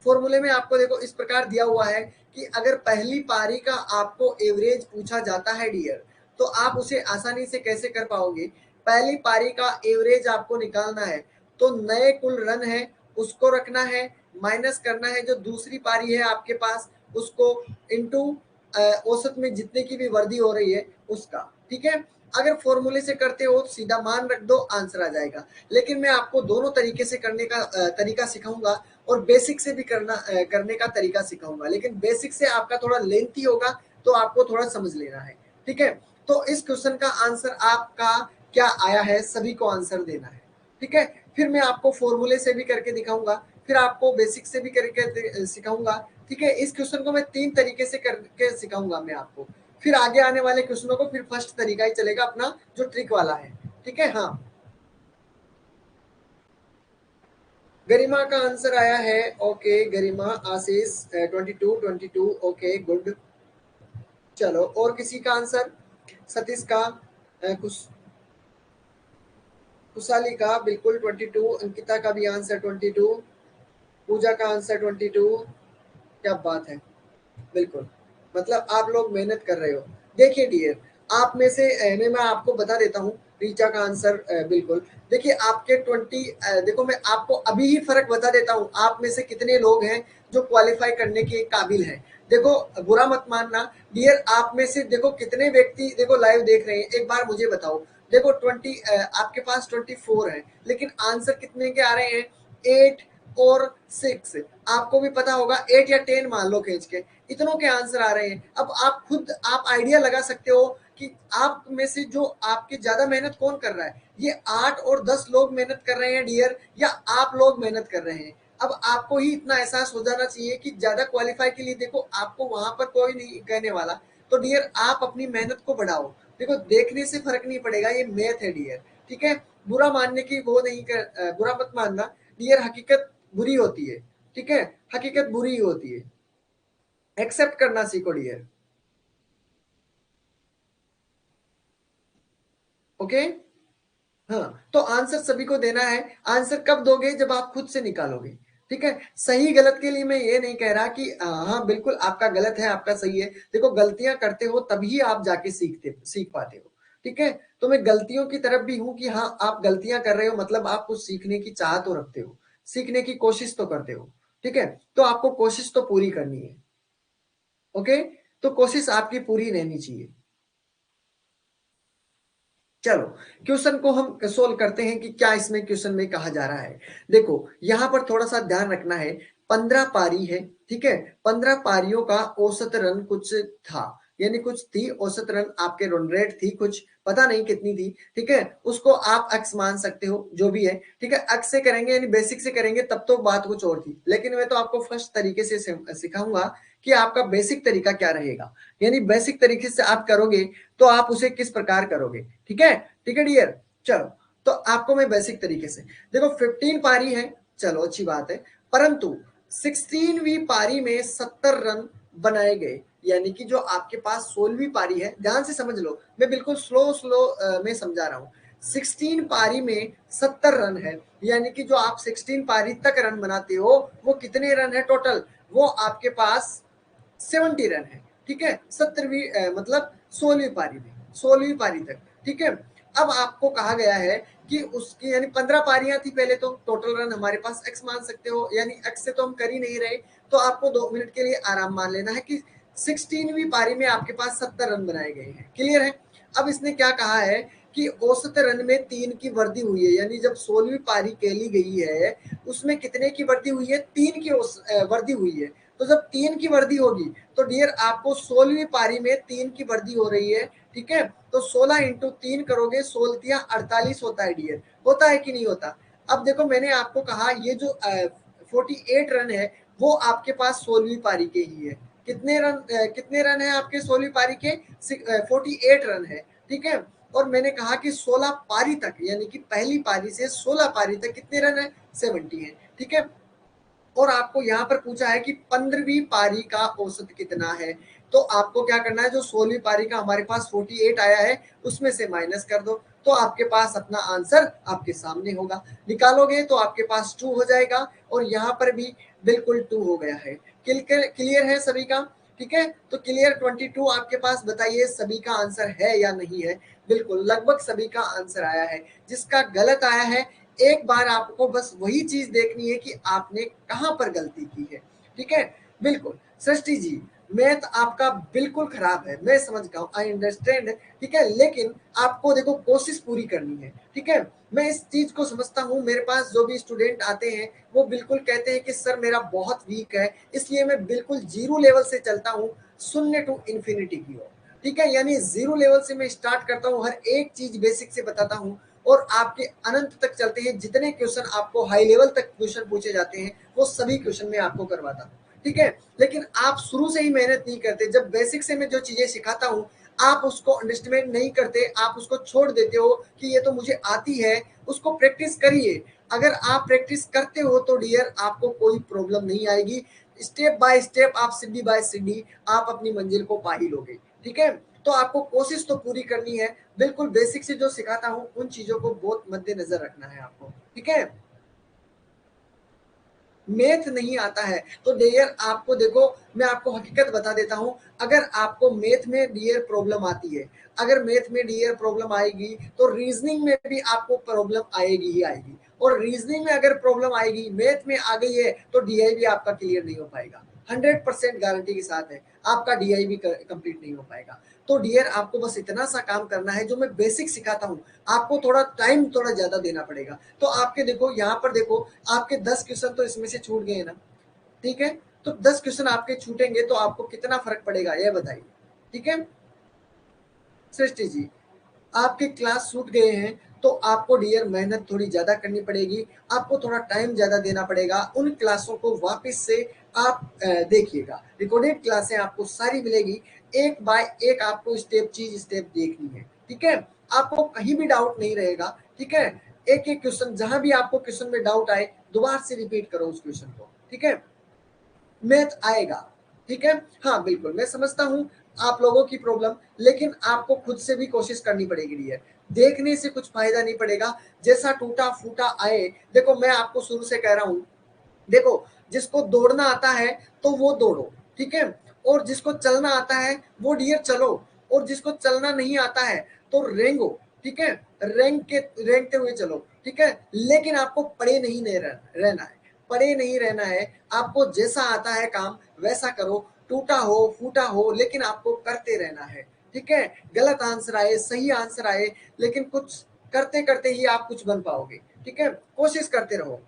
फॉर्मूले में आपको देखो इस प्रकार दिया हुआ है कि अगर पहली पारी का आपको एवरेज पूछा जाता है डियर, तो आप उसे आसानी से कैसे कर पाओगे। पहली पारी का एवरेज आपको निकालना है, तो नए कुल रन है उसको रखना है, माइनस करना है जो दूसरी पारी है आपके पास उसको, इनटू औसत में जितने की भी वृद्धि हो रही है उसका, ठीक है। अगर फॉर्मूले से करते हो तो सीधा मान रख दो, आंसर आ जाएगा। लेकिन मैं आपको दोनों तरीके से करने का तरीका सिखाऊंगा और बेसिक से भी करने का तरीका सिखाऊंगा। लेकिन बेसिक से आपका थोड़ा लेंथी होगा, तो आपको थोड़ा समझ लेना है, ठीक है। तो इस क्वेश्चन का आंसर आपका क्या आया है, सभी को आंसर देना है, ठीक है। फिर मैं आपको फॉर्मूले से भी करके दिखाऊंगा, फिर आपको बेसिक से भी करके सिखाऊंगा, ठीक है। इस क्वेश्चन को मैं 3 तरीके से करके सिखाऊंगा मैं आपको। फिर आगे आने वाले क्वेश्चनों को फिर फर्स्ट तरीका ही चलेगा अपना, जो ट्रिक वाला है, ठीक है। हाँ, गरिमा का आंसर आया है, ओके गरिमा। आशीष 22 ओके गुड। चलो और किसी का आंसर, सतीश का, कुछ कुशाली का बिल्कुल 22, अंकिता का भी आंसर 22, पूजा का आंसर 22। क्या बात है, बिल्कुल, मतलब आप लोग मेहनत कर रहे हो। देखिए डियर, आप में से मैं आपको बता देता हूँ रीचा का आंसर बिल्कुल। देखिए आपके 20, देखो मैं आपको अभी ही फर्क बता देता हूँ, आप में से कितने लोग हैं जो क्वालिफाई करने के काबिल हैं। देखो बुरा मत मानना डियर, आप में से देखो कितने व्यक्ति देखो लाइव देख रहे हैं, एक बार मुझे बताओ। देखो 20, आपके पास 24 है, लेकिन आंसर कितने के आ रहे हैं, 8 और 6। आपको भी पता होगा 8 या 10 मान लो खींच के, इतनों के आंसर आ रहे हैं। अब आप खुद आप आइडिया लगा सकते हो कि आप में से जो आपके ज्यादा मेहनत कौन कर रहा है, ये 8 और 10 लोग मेहनत कर रहे हैं डियर, या आप लोग मेहनत कर रहे हैं। अब आपको ही इतना एहसास हो जाना चाहिए कि ज्यादा क्वालिफाई के लिए देखो आपको वहां पर कोई नहीं कहने वाला। तो डियर आप अपनी मेहनत को बढ़ाओ। देखो देखने से फर्क नहीं पड़ेगा, ये मैथ है डियर, ठीक है। बुरा मानने की वो नहीं कर, बुरा मत मानना डियर, हकीकत बुरी होती है, ठीक है, हकीकत बुरी ही होती है, एक्सेप्ट करना सीखो डियर, ओके। हाँ, तो आंसर सभी को देना है। आंसर कब दोगे, जब आप खुद से निकालोगे, ठीक है। सही गलत के लिए मैं ये नहीं कह रहा कि हाँ बिल्कुल आपका गलत है आपका सही है। देखो गलतियां करते हो तभी आप जाके सीख पाते हो, ठीक है। तो मैं गलतियों की तरफ भी हूं कि हाँ आप गलतियां कर रहे हो, मतलब आप कुछ सीखने की चाह तो रखते हो, सीखने की कोशिश तो करते हो, ठीक है। तो आपको कोशिश तो पूरी करनी है, ओके। तो कोशिश आपकी पूरी रहनी चाहिए। चलो क्वेश्चन को हम सोल्व करते हैं कि क्या इसमें क्वेश्चन में कहा जा रहा है। देखो यहां पर थोड़ा सा ध्यान रखना है, 15 पारी है, ठीक है। 15 पारियों का औसत रन कुछ था, यानी कुछ थी औसत रन, आपके रन रेट थी कुछ, पता नहीं कितनी थी, ठीक है। उसको आप एक्स मान सकते हो जो भी है, ठीक है। एक्स से करेंगे यानी बेसिक से करेंगे तब तो बात कुछ और थी, लेकिन मैं तो आपको फर्स्ट तरीके से सिखाऊंगा कि आपका बेसिक तरीका क्या रहेगा, यानी बेसिक तरीके से आप करोगे तो आप उसे किस प्रकार करोगे, ठीक है, ठीक है डियर। चलो तो आपको मैं बेसिक तरीके से, देखो 15 पारी है, चलो अच्छी बात है, परंतु 16वीं पारी में 70 रन बनाए गए, यानी कि जो आपके पास 16वीं पारी है, ध्यान से समझ लो, मैं बिल्कुल स्लो स्लो में समझा रहा हूं। 16 पारी में 70 रन है, यानी कि जो आप 16 पारी तक रन बनाते हो वो कितने रन है टोटल, वो आपके पास 70 रन है, ठीक है। 70वीं मतलब 16वीं पारी में, 16वीं पारी तक, ठीक है। अब आपको कहा गया है कि उसकी यानी 15 पारियां थी पहले, तो टोटल रन हमारे पास एक्स मान सकते हो, यानी एक्स से तो हम कर ही नहीं रहे, तो आपको 2 मिनट के लिए आराम मान लेना है कि 16वीं पारी में आपके पास 70 रन बनाए गए हैं, क्लियर है। अब इसने क्या कहा है कि औसत रन में 3 की वृद्धि हुई है, यानी जब 16वीं पारी खेली गई है उसमें कितने की वृद्धि हुई है, 3 की वृद्धि हुई है। तो जब 3 की वृद्धि होगी तो डियर आपको 16वीं पारी में 3 की वृद्धि हो रही है, ठीक है। तो 16 इंटू 3 करोगे, 16 48 होता है डियर, होता है कि नहीं होता। अब देखो मैंने आपको कहा ये जो 48 रन है वो आपके पास 16वीं पारी के ही है। कितने रन है आपके 16वीं पारी के, 48 रन है, ठीक है। और मैंने कहा कि 16 पारी तक, यानी कि पहली पारी से 16 पारी तक कितने रन है, 70 है, ठीक है। और आपको यहाँ पर पूछा है कि 15वीं पारी का औसत कितना है, तो आपको क्या करना है, जो 16वीं पारी का हमारे पास 48 आया है उसमें से माइनस कर दो, तो आपके पास अपना आंसर आपके सामने होगा। निकालोगे तो आपके पास 2 हो जाएगा और यहाँ पर भी बिल्कुल 2 हो गया है। क्लियर है सभी का? ठीक है, तो क्लियर 22 आपके पास, बताइए सभी का आंसर है या नहीं है? बिल्कुल लगभग सभी का आंसर आया है। जिसका गलत आया है, एक बार आपको बस वही चीज देखनी है कि आपने कहां पर गलती की है। ठीक है, बिल्कुल सृष्टि जी, मैथ आपका बिल्कुल खराब है, मैं समझ गया हूँ, आई अंडरस्टैंड। ठीक है, लेकिन आपको देखो कोशिश पूरी करनी है। ठीक है, मैं इस चीज को समझता हूँ, मेरे पास जो भी स्टूडेंट आते हैं वो बिल्कुल कहते हैं कि सर मेरा बहुत वीक है, इसलिए मैं बिल्कुल जीरो लेवल से चलता हूँ शून्य टू इन्फिनिटी की ओर। ठीक है, यानी जीरो लेवल से मैं स्टार्ट करता हूँ, हर एक चीज बेसिक से बताता हूँ और आपके अनंत तक चलते हैं। जितने क्वेश्चन आपको हाई लेवल तक क्वेश्चन पूछे जाते हैं वो सभी क्वेश्चन मैं आपको करवाता हूँ। ठीक है, लेकिन आप शुरू से ही मेहनत नहीं करते। जब बेसिक से मैं जो चीजें सिखाता हूँ आप उसको अंडरस्टैंड नहीं करते, आप उसको छोड़ देते हो कि ये तो मुझे आती है। उसको प्रैक्टिस करिए। अगर आप प्रैक्टिस करते हो तो डियर आपको कोई प्रॉब्लम नहीं आएगी। स्टेप बाय स्टेप, आप सीढ़ी बाय सीढ़ी आप अपनी मंजिल को पा ही लोगे। ठीक है, तो आपको कोशिश तो पूरी करनी है। बिल्कुल बेसिक से जो सिखाता हूँ उन चीजों को बहुत मद्देनजर रखना है आपको। ठीक है, मैथ नहीं आता है तो डियर आपको देखो, मैं आपको हकीकत बता देता हूं, अगर आपको मैथ में डियर प्रॉब्लम आती है, अगर मैथ में डियर प्रॉब्लम आएगी तो रीजनिंग में भी आपको प्रॉब्लम आएगी ही आएगी। और रीजनिंग में अगर प्रॉब्लम आएगी, मैथ में आ गई है तो डीआई भी आपका क्लियर नहीं हो पाएगा। 100% गारंटी के साथ है, आपका डीआई भी कंप्लीट नहीं हो पाएगा। तो डियर आपको बस इतना सा काम करना है जो मैं बेसिक सिखाता हूँ, आपको थोड़ा टाइम थोड़ा ज्यादा देना पड़ेगा। तो आपके देखो यहाँ पर देखो, आपके 10 क्वेश्चन तो इसमें से छूट गए ना। ठीक है, तो 10 क्वेश्चन आपके छूटेंगे तो आपको कितना फर्क पड़ेगा यह बताइए। ठीक है सृष्टि जी, आपके क्लास छूट गए हैं तो आपको डियर मेहनत थोड़ी ज्यादा करनी पड़ेगी, आपको थोड़ा टाइम ज्यादा देना पड़ेगा। उन क्लासों को वापस से आप देखिएगा, रिकॉर्डेड क्लासें आपको सारी मिलेगी, एक बाय एक आपको स्टेप चीज स्टेप देखनी है। ठीक है, आपको कहीं भी डाउट नहीं रहेगा। ठीक है, एक एक क्वेश्चन, जहां भी आपको क्वेश्चन में डाउट आए दोबारा से रिपीट करो उस क्वेश्चन को। ठीक है, मैथ आएगा। ठीक है, हाँ बिल्कुल मैं समझता हूँ आप लोगों की प्रॉब्लम, लेकिन आपको खुद से भी कोशिश करनी पड़ेगी डियर। देखने से कुछ फायदा नहीं पड़ेगा, जैसा टूटा फूटा आए। देखो मैं आपको शुरू से कह रहा हूँ, देखो जिसको दौड़ना आता है तो वो दौड़ो। ठीक है, और जिसको चलना आता है वो डियर चलो, और जिसको चलना नहीं आता है तो रेंगो। ठीक है, रेंगते हुए चलो। ठीक है, लेकिन आपको पड़े नहीं रहना है, पड़े नहीं रहना है। आपको जैसा आता है काम वैसा करो, टूटा हो फूटा हो लेकिन आपको करते रहना है। ठीक है, गलत आंसर आए सही आंसर आए, लेकिन कुछ करते करते ही आप कुछ बन पाओगे। ठीक है, कोशिश करते रहो।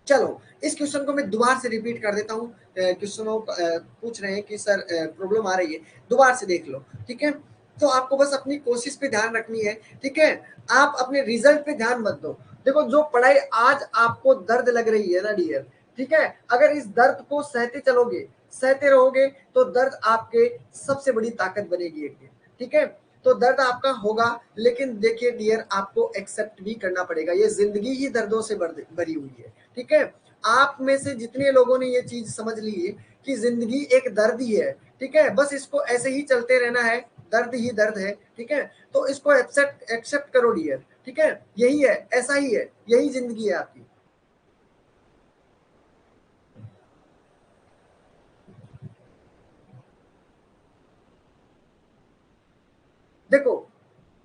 चलो इस क्वेश्चन को मैं दोबारा से रिपीट कर देता हूँ। क्वेश्चनों पूछ रहे हैं कि सर प्रॉब्लम आ रही है, दोबारा से देख लो। ठीक है, तो आपको बस अपनी कोशिश पे ध्यान रखनी है। ठीक है, आप अपने रिजल्ट पे ध्यान मत दो। देखो जो पढ़ाई आज आपको दर्द लग रही है ना डियर, ठीक है, अगर इस दर्द को सहते चलोगे, सहते रहोगे तो दर्द आपके सबसे बड़ी ताकत बनेगी एक दिन। ठीक है, तो दर्द आपका होगा, लेकिन देखिए डियर आपको एक्सेप्ट भी करना पड़ेगा, ये जिंदगी ही दर्दों से भरी हुई है। ठीक है, आप में से जितने लोगों ने ये चीज समझ ली है कि जिंदगी एक दर्द ही है, ठीक है, बस इसको ऐसे ही चलते रहना है, दर्द ही दर्द है। ठीक है, तो इसको एक्सेप्ट एक्सेप्ट करो डियर। ठीक है, यही है, ऐसा ही है, यही जिंदगी है आपकी। देखो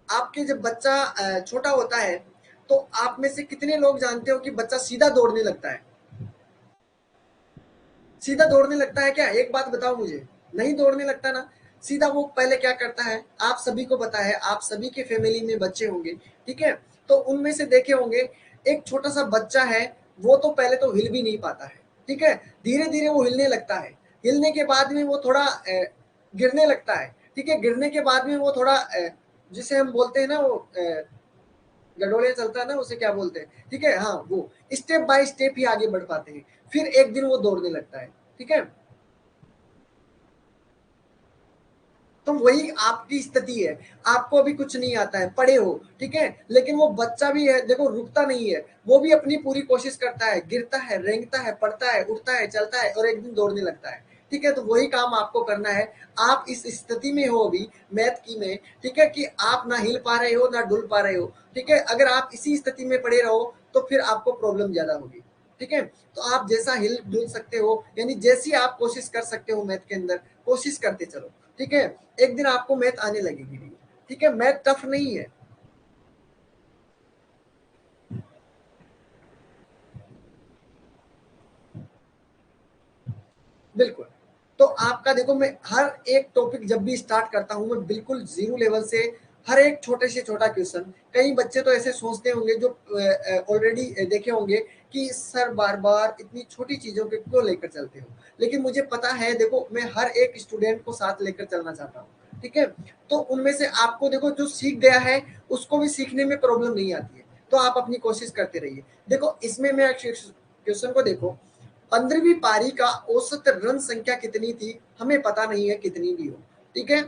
आपके जब बच्चा छोटा होता है तो आप में से कितने लोग जानते हो कि बच्चा सीधा दौड़ने लगता है? सीधा दौड़ने लगता है क्या? एक बात बताओ मुझे, नहीं दौड़ने लगता ना। सीधा वो पहले क्या करता है, आप सभी को पता है, आप सभी के फैमिली में बच्चे होंगे। ठीक है, तो उनमें से देखे होंगे एक छोटा सा बच्चा है, वो तो पहले तो हिल भी नहीं पाता है। ठीक है, धीरे धीरे वो हिलने लगता है, हिलने के बाद में वो थोड़ा गिरने लगता है। ठीक है, गिरने के बाद में वो थोड़ा जिसे हम बोलते हैं ना वो गडोले चलता है ना, उसे क्या बोलते हैं? ठीक है, हाँ वो स्टेप बाय स्टेप ही आगे बढ़ पाते हैं, फिर एक दिन वो दौड़ने लगता है। ठीक है, तो वही आपकी स्थिति है, आपको अभी कुछ नहीं आता है, पढ़े हो, ठीक है, लेकिन वो बच्चा भी है, देखो रुकता नहीं है, वो भी अपनी पूरी कोशिश करता है, गिरता है, रेंगता है, पढ़ता है, उठता है, चलता है और एक दिन दौड़ने लगता है, ठीक है। तो वही काम आपको करना है। आप इस स्थिति में हो अभी मैथ की में, ठीक है, कि आप ना हिल पा रहे हो ना डुल पा रहे हो, ठीक है। अगर आप इसी स्थिति में पड़े रहो तो फिर आपको प्रॉब्लम ज्यादा होगी, ठीक है। तो आप जैसा हिल डुल सकते हो, यानी जैसी आप कोशिश कर सकते हो मैथ के अंदर, कोशिश करते चलो, ठीक है। एक दिन आपको मैथ आने लगेगी, ठीक है। मैथ टफ नहीं है। बिल्कुल। तो आपका देखो, मैं हर एक टॉपिक जब भी स्टार्ट करता हूँ, मैं बिल्कुल जीरो लेवल से हर एक छोटे से छोटा क्वेश्चन, कई बच्चे तो ऐसे सोचते होंगे जो ऑलरेडी देखे होंगे कि सर बार बार इतनी छोटी चीजों के क्यों लेकर चलते हो, लेकिन मुझे पता है, देखो मैं हर एक स्टूडेंट को साथ लेकर चलना चाहता हूँ, ठीक है। तो उनमें से आपको देखो जो सीख गया है उसको भी सीखने में प्रॉब्लम नहीं आती है, तो आप अपनी कोशिश करते रहिए। देखो इसमें मैं क्वेश्चन को देखो, 15वीं पारी का औसत रन संख्या कितनी थी, हमें पता नहीं है कितनी भी हो, ठीक है,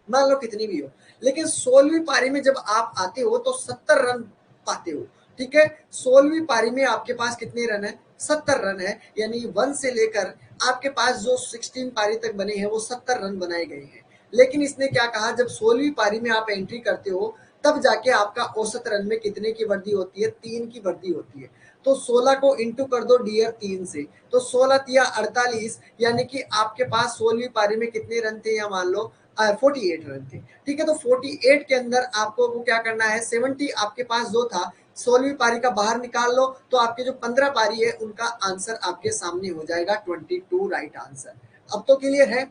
मान लो कितनी भी हो, लेकिन 16वीं पारी में जब आप आते हो तो 70 रन पाते हो, ठीक है। 16वीं पारी में आपके पास कितने रन है, 70 रन है, यानी 1 से लेकर आपके पास जो 16 पारी तक बने हैं वो 70 रन बनाए गए हैं। लेकिन इसने क्या कहा, जब 16वीं पारी में आप एंट्री करते हो तब जाके आपका औसत रन में कितने की वृद्धि होती है, 3 की वृद्धि होती है। तो 16 को इंटू कर दो डियर 3 से, तो 16 तिया 48, यानी कि आपके पास 16वीं पारी में कितने रन थे, या मान लो 48 रन थे, ठीक है। तो 48 के अंदर आपको वो क्या करना है, 70 आपके पास जो था 16वीं पारी का बाहर निकाल लो, तो आपके जो 15 पारी है उनका आंसर आपके सामने हो जाएगा 22 राइट आंसर। अब तो क्लियर है,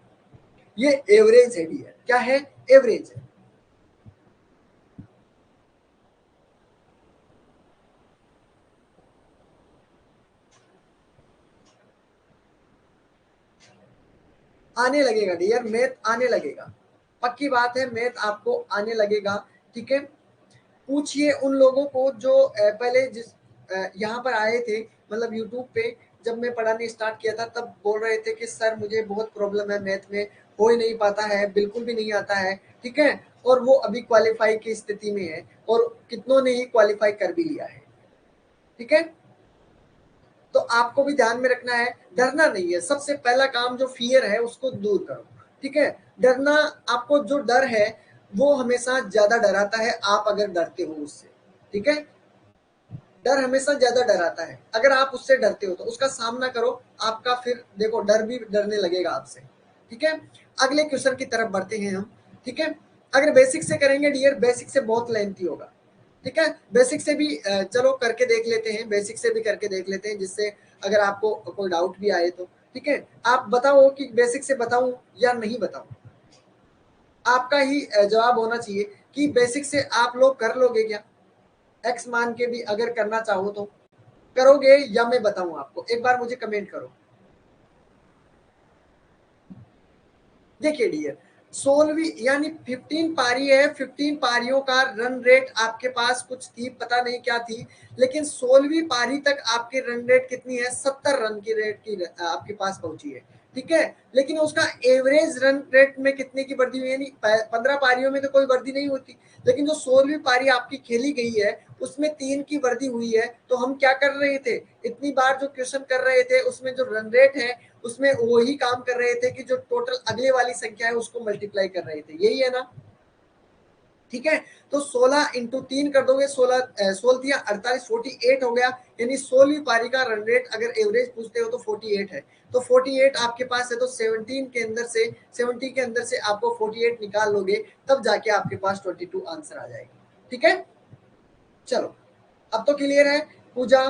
ये एवरेज है डियर, क्या है, एवरेज है। आने लगेगा डियर, मैथ आने लगेगा, पक्की बात है, मैथ आपको आने लगेगा, ठीक है। पूछिए उन लोगों को जो पहले जिस यहाँ पर आए थे, मतलब यूट्यूब पे जब मैं पढ़ाने स्टार्ट किया था तब बोल रहे थे कि सर मुझे बहुत प्रॉब्लम है मैथ में, हो ही नहीं पाता है, बिल्कुल भी नहीं आता है, ठीक है। और वो अभी क्वालिफाई की स्थिति में है और कितनों ने ही क्वालिफाई कर भी लिया है, ठीक है। तो आपको भी ध्यान में रखना है, डरना नहीं है, सबसे पहला काम जो फियर है उसको दूर करो, ठीक है। डरना, आपको जो डर है वो हमेशा ज्यादा डराता है, आप अगर डरते हो उससे, ठीक है। डर हमेशा ज्यादा डराता है, अगर आप उससे डरते हो तो उसका सामना करो, आपका फिर देखो डर भी डरने लगेगा आपसे, ठीक है। अगले क्वेश्चन की तरफ बढ़ते हैं हम, ठीक है। अगर बेसिक से करेंगे डियर, बेसिक से बहुत लेंथी होगा, ठीक है। बेसिक से भी चलो करके देख लेते हैं, बेसिक से भी करके देख लेते हैं, जिससे अगर आपको कोई डाउट भी आए तो, ठीक है। आप बताओ कि बेसिक से बताऊं या नहीं बताऊं, आपका ही जवाब होना चाहिए कि बेसिक से आप लोग कर लोगे क्या, एक्स मान के भी अगर करना चाहो तो करोगे, या मैं बताऊं आपको, एक बार मुझे कमेंट करो। देखिए डियर, 16वीं यानी 15 पारी है, 15 पारियों का रन रेट आपके पास कुछ थी, पता नहीं क्या थी, लेकिन 16वीं पारी तक आपके रन रेट कितनी है, 70 रन की रेट की आपके पास पहुंची है, ठीक है। लेकिन उसका एवरेज रन रेट में कितने की वृद्धि हुई, यानी 15 पारियों में तो कोई वृद्धि नहीं होती, लेकिन जो 16वीं पारी आपकी खेली गई है उसमें 3 की वृद्धि हुई है। तो हम क्या कर रहे थे, इतनी बार जो क्वेश्चन कर रहे थे उसमें जो रन रेट है उसमें वही काम कर रहे थे कि जो टोटल अगले वाली संख्या है उसको मल्टीप्लाई कर रहे थे, यही है ना, ठीक है। तो 16 इंटू 3 कर दोगे, 16 48, 48 हो गया, यानी 16वीं पारी का रन रेट अगर एवरेज पूछते हो तो 48 है। तो 48 आपके पास है, तो 17 के अंदर से 70 के अंदर से आपको 48 निकाल लोगे, तब जाके आपके पास 22 आंसर आ जाएगी, ठीक है। चलो अब तो क्लियर है पूजा।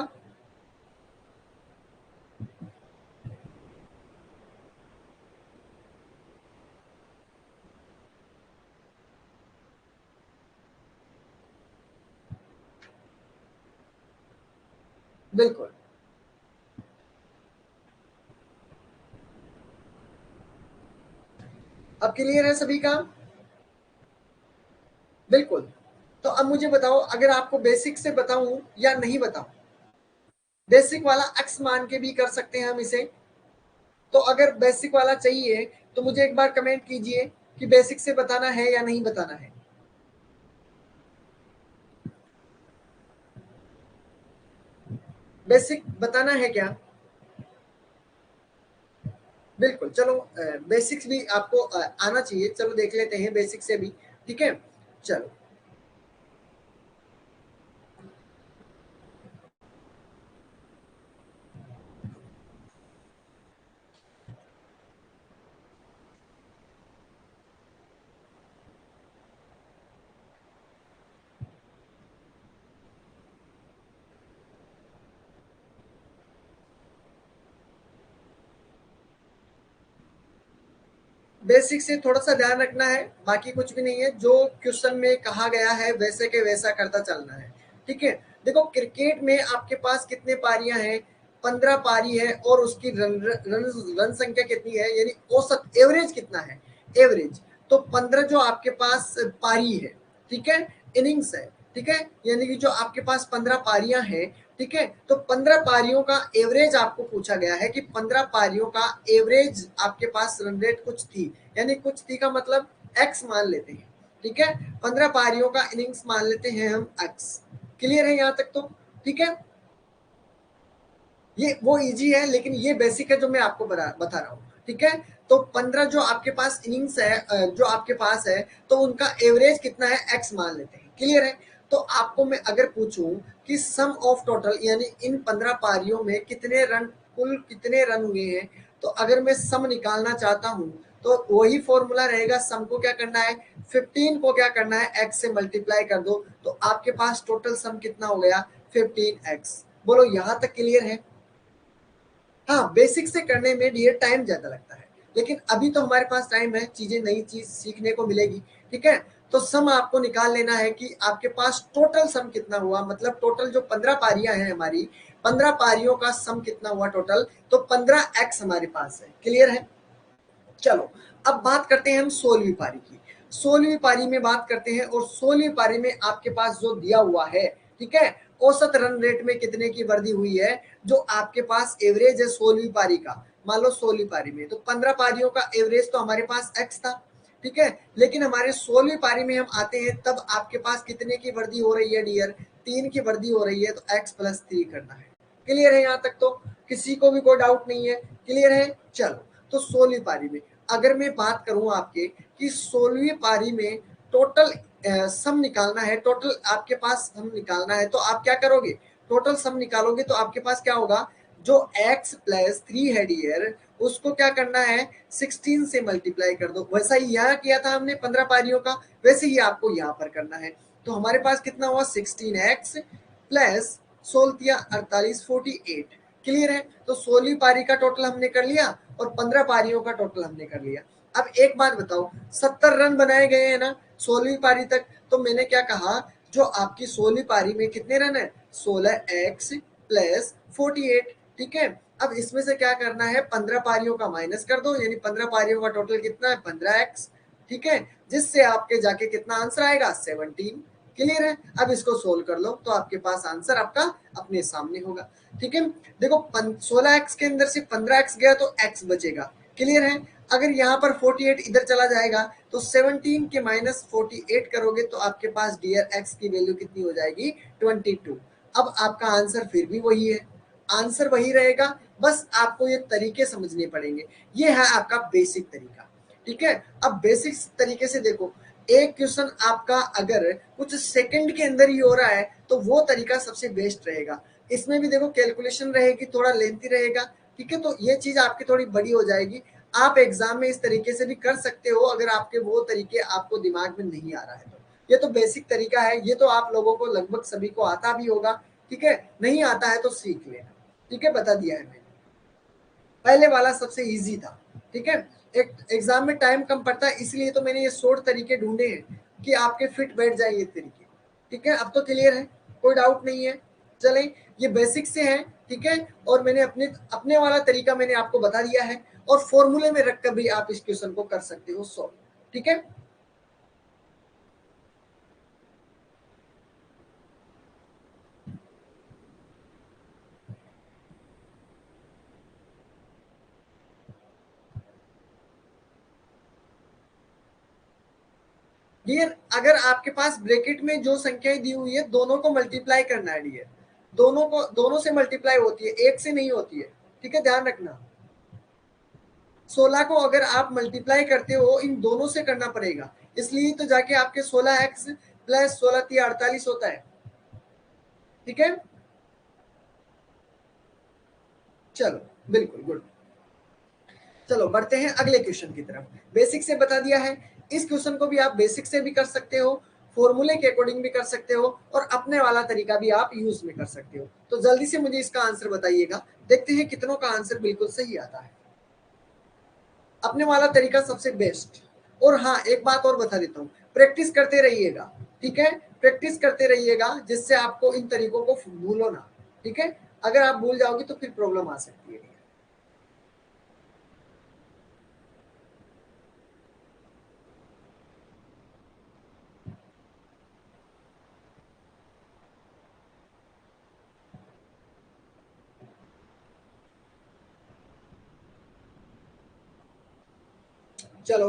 बिल्कुल, अब क्लियर है सभी का, बिल्कुल। तो अब मुझे बताओ, अगर आपको बेसिक से बताऊं या नहीं बताऊं, बेसिक वाला एक्स मान के भी कर सकते हैं हम इसे। तो अगर बेसिक वाला चाहिए तो मुझे एक बार कमेंट कीजिए कि बेसिक से बताना है या नहीं बताना है? बेसिक बताना है क्या? बिल्कुल, चलो बेसिक्स भी आपको आना चाहिए। चलो देख लेते हैं बेसिक से भी, ठीक है? चलो, बेसिक से थोड़ा सा ध्यान रखना है, बाकी कुछ भी नहीं है। जो क्वेश्चन में कहा गया है वैसे के वैसा करता चलना है, ठीक है? देखो क्रिकेट में आपके पास कितने पारियां हैं? 15 पारी है और उसकी रन संख्या कितनी है, यानी औसत एवरेज कितना है? एवरेज तो 15 जो आपके पास पारी है, ठीक है, इनिंग्स है, ठीक है, यानी कि जो आपके पास 15 पारियां हैं, ठीक है, तो 15 पारियों का एवरेज आपको पूछा गया है कि 15 पारियों का एवरेज आपके पास रन रेट कुछ थी, यानी कुछ थी का मतलब एक्स मान लेते हैं, ठीक है? 15 पारियों का इनिंग्स मान लेते हैं हम एक्स। क्लियर है यहाँ तक तो? ठीक है, ये वो इजी है, लेकिन ये बेसिक है जो मैं आपको बता रहा हूँ, ठीक है? तो 15 जो आपके पास इनिंग्स है, जो आपके पास है, तो उनका एवरेज कितना है, एक्स मान लेते हैं। क्लियर है? तो आपको मैं अगर पूछूं कि सम ऑफ टोटल, यानी इन 15 पारियों में कितने रन, कुल कितने रन हुए हैं, तो अगर मैं सम निकालना चाहता हूं तो वही फॉर्मूला रहेगा। सम को क्या करना है, 15 को क्या करना है, एक्स से मल्टीप्लाई कर दो, तो आपके पास टोटल सम कितना हो गया, 15x। बोलो यहां तक क्लियर है? हाँ, बेसिक से करने में डियर टाइम ज्यादा लगता है, लेकिन अभी तो हमारे पास टाइम है, चीजें नई चीज सीखने को मिलेगी, ठीक है? तो सम आपको निकाल लेना है कि आपके पास टोटल सम कितना हुआ, मतलब टोटल जो 15 पारियां हैं हमारी, 15 पारियों का सम कितना हुआ टोटल, तो 15x हमारे पास है। क्लियर है? चलो, अब बात करते हैं हम 16वीं पारी की। 16वीं पारी में बात करते हैं, और 16वीं पारी में आपके पास जो दिया हुआ है, ठीक है, औसत रन रेट में कितने की वृद्धि हुई है, जो आपके पास एवरेज है 16वीं पारी का, मान लो 16वीं पारी में तो 15 पारियों का एवरेज तो हमारे पास एक्स था, ठीक है, लेकिन हमारे 16वीं पारी में हम आते हैं तब आपके पास कितने की वृद्धि हो रही है डियर, 3 की वृद्धि हो रही है, तो एक्स प्लस 3 करना है। क्लियर है यहाँ तक तो? किसी को भी कोई डाउट नहीं है? क्लियर है? चलो, तो 16वीं पारी में अगर मैं बात करूं आपके कि 16वीं पारी में टोटल सम निकालना है, टोटल आपके पास सम निकालना है, तो आप क्या करोगे, टोटल सम निकालोगे तो आपके पास क्या होगा, जो x प्लस 3 है डियर, उसको क्या करना है, 16 से मल्टीप्लाई कर दो। वैसा ही यहाँ किया था हमने 15 पारियों का, वैसे ही आपको यहाँ पर करना है। तो हमारे पास कितना हुआ, 16x प्लस 16 48। क्लियर है? तो 16वीं पारी का टोटल हमने कर लिया और 15 पारियों का टोटल हमने कर लिया। अब एक बात बताओ, 70 रन बनाए गए हैं ना 16वीं पारी तक, तो मैंने क्या कहा, जो आपकी 16वीं पारी में कितने रन है, 16x प्लस 48, ठीक है? अब इसमें से क्या करना है, 15 पारियों का माइनस कर दो, यानी 15 पारियों का टोटल कितना है, 15x, ठीक है, जिससे आपके जाके कितना आंसर आएगा, 17। क्लियर है? अब इसको सोल्व कर लो तो आपके पास आंसर आपका अपने सामने होगा, ठीक है? देखो 16x के अंदर से 15x गया तो x बचेगा। क्लियर है? अगर यहाँ पर 48 इधर चला जाएगा तो 17 के माइनस 48 करोगे तो आपके पास डियर x की वैल्यू कितनी हो जाएगी, 22। अब आपका आंसर फिर भी वही है, आंसर वही रहेगा, बस आपको ये तरीके समझने पड़ेंगे। ये है आपका बेसिक तरीका, ठीक है? अब बेसिक तरीके से देखो, एक क्वेश्चन आपका अगर कुछ सेकंड के अंदर ही हो रहा है तो वो तरीका सबसे बेस्ट रहेगा। इसमें भी देखो कैलकुलेशन रहेगी, थोड़ा लेंथी रहेगा, ठीक है, तो ये चीज आपकी थोड़ी बड़ी हो जाएगी। आप एग्जाम में इस तरीके से भी कर सकते हो अगर आपके वो तरीके आपको दिमाग में नहीं आ रहा है तो। ये तो बेसिक तरीका है, ये तो आप लोगों को लगभग सभी को आता भी होगा, ठीक है? नहीं आता है तो सीख लेना, ठीक है, बता दिया है मैंने। पहले वाला सबसे इजी था, ठीक है? एक एग्जाम में टाइम कम पड़ता है, इसलिए तो मैंने ये शॉर्ट तरीके ढूंढे हैं कि आपके फिट बैठ जाए ये तरीके, ठीक है? अब तो क्लियर है, कोई डाउट नहीं है? चलें, ये बेसिक से है, ठीक है, और मैंने अपने अपने वाला तरीका मैंने आपको बता दिया है, और फॉर्मूले में रखकर भी आप इस क्वेश्चन को कर सकते हो सॉल्व, ठीक है? डियर अगर आपके पास ब्रैकेट में जो संख्याएं दी हुई है दोनों को मल्टीप्लाई करना है डियर, दोनों से मल्टीप्लाई होती है, एक से नहीं होती है, ठीक है, ध्यान रखना। 16 को अगर आप मल्टीप्लाई करते हो इन दोनों से करना पड़ेगा, इसलिए तो जाके आपके 16x प्लस 16 48 होता है, ठीक है। चलो बिल्कुल गुड। चलो बढ़ते हैं अगले क्वेश्चन की तरफ। बेसिक से बता दिया है, इस क्वेश्चन को भी आप बेसिक से भी कर सकते हो, फॉर्मूले के अकॉर्डिंग भी कर सकते हो, और अपने वाला तरीका भी आप यूज में कर सकते हो। तो जल्दी से मुझे इसका आंसर बताइएगा, देखते हैं कितनों का आंसर बिल्कुल सही आता है। अपने वाला तरीका सबसे बेस्ट। और हाँ एक बात और बता देता हूँ, प्रैक्टिस करते रहिएगा, ठीक है, प्रैक्टिस करते रहिएगा जिससे आपको इन तरीकों को भूलो ना, ठीक है। अगर आप भूल जाओगे तो फिर प्रॉब्लम आ सकती है। चलो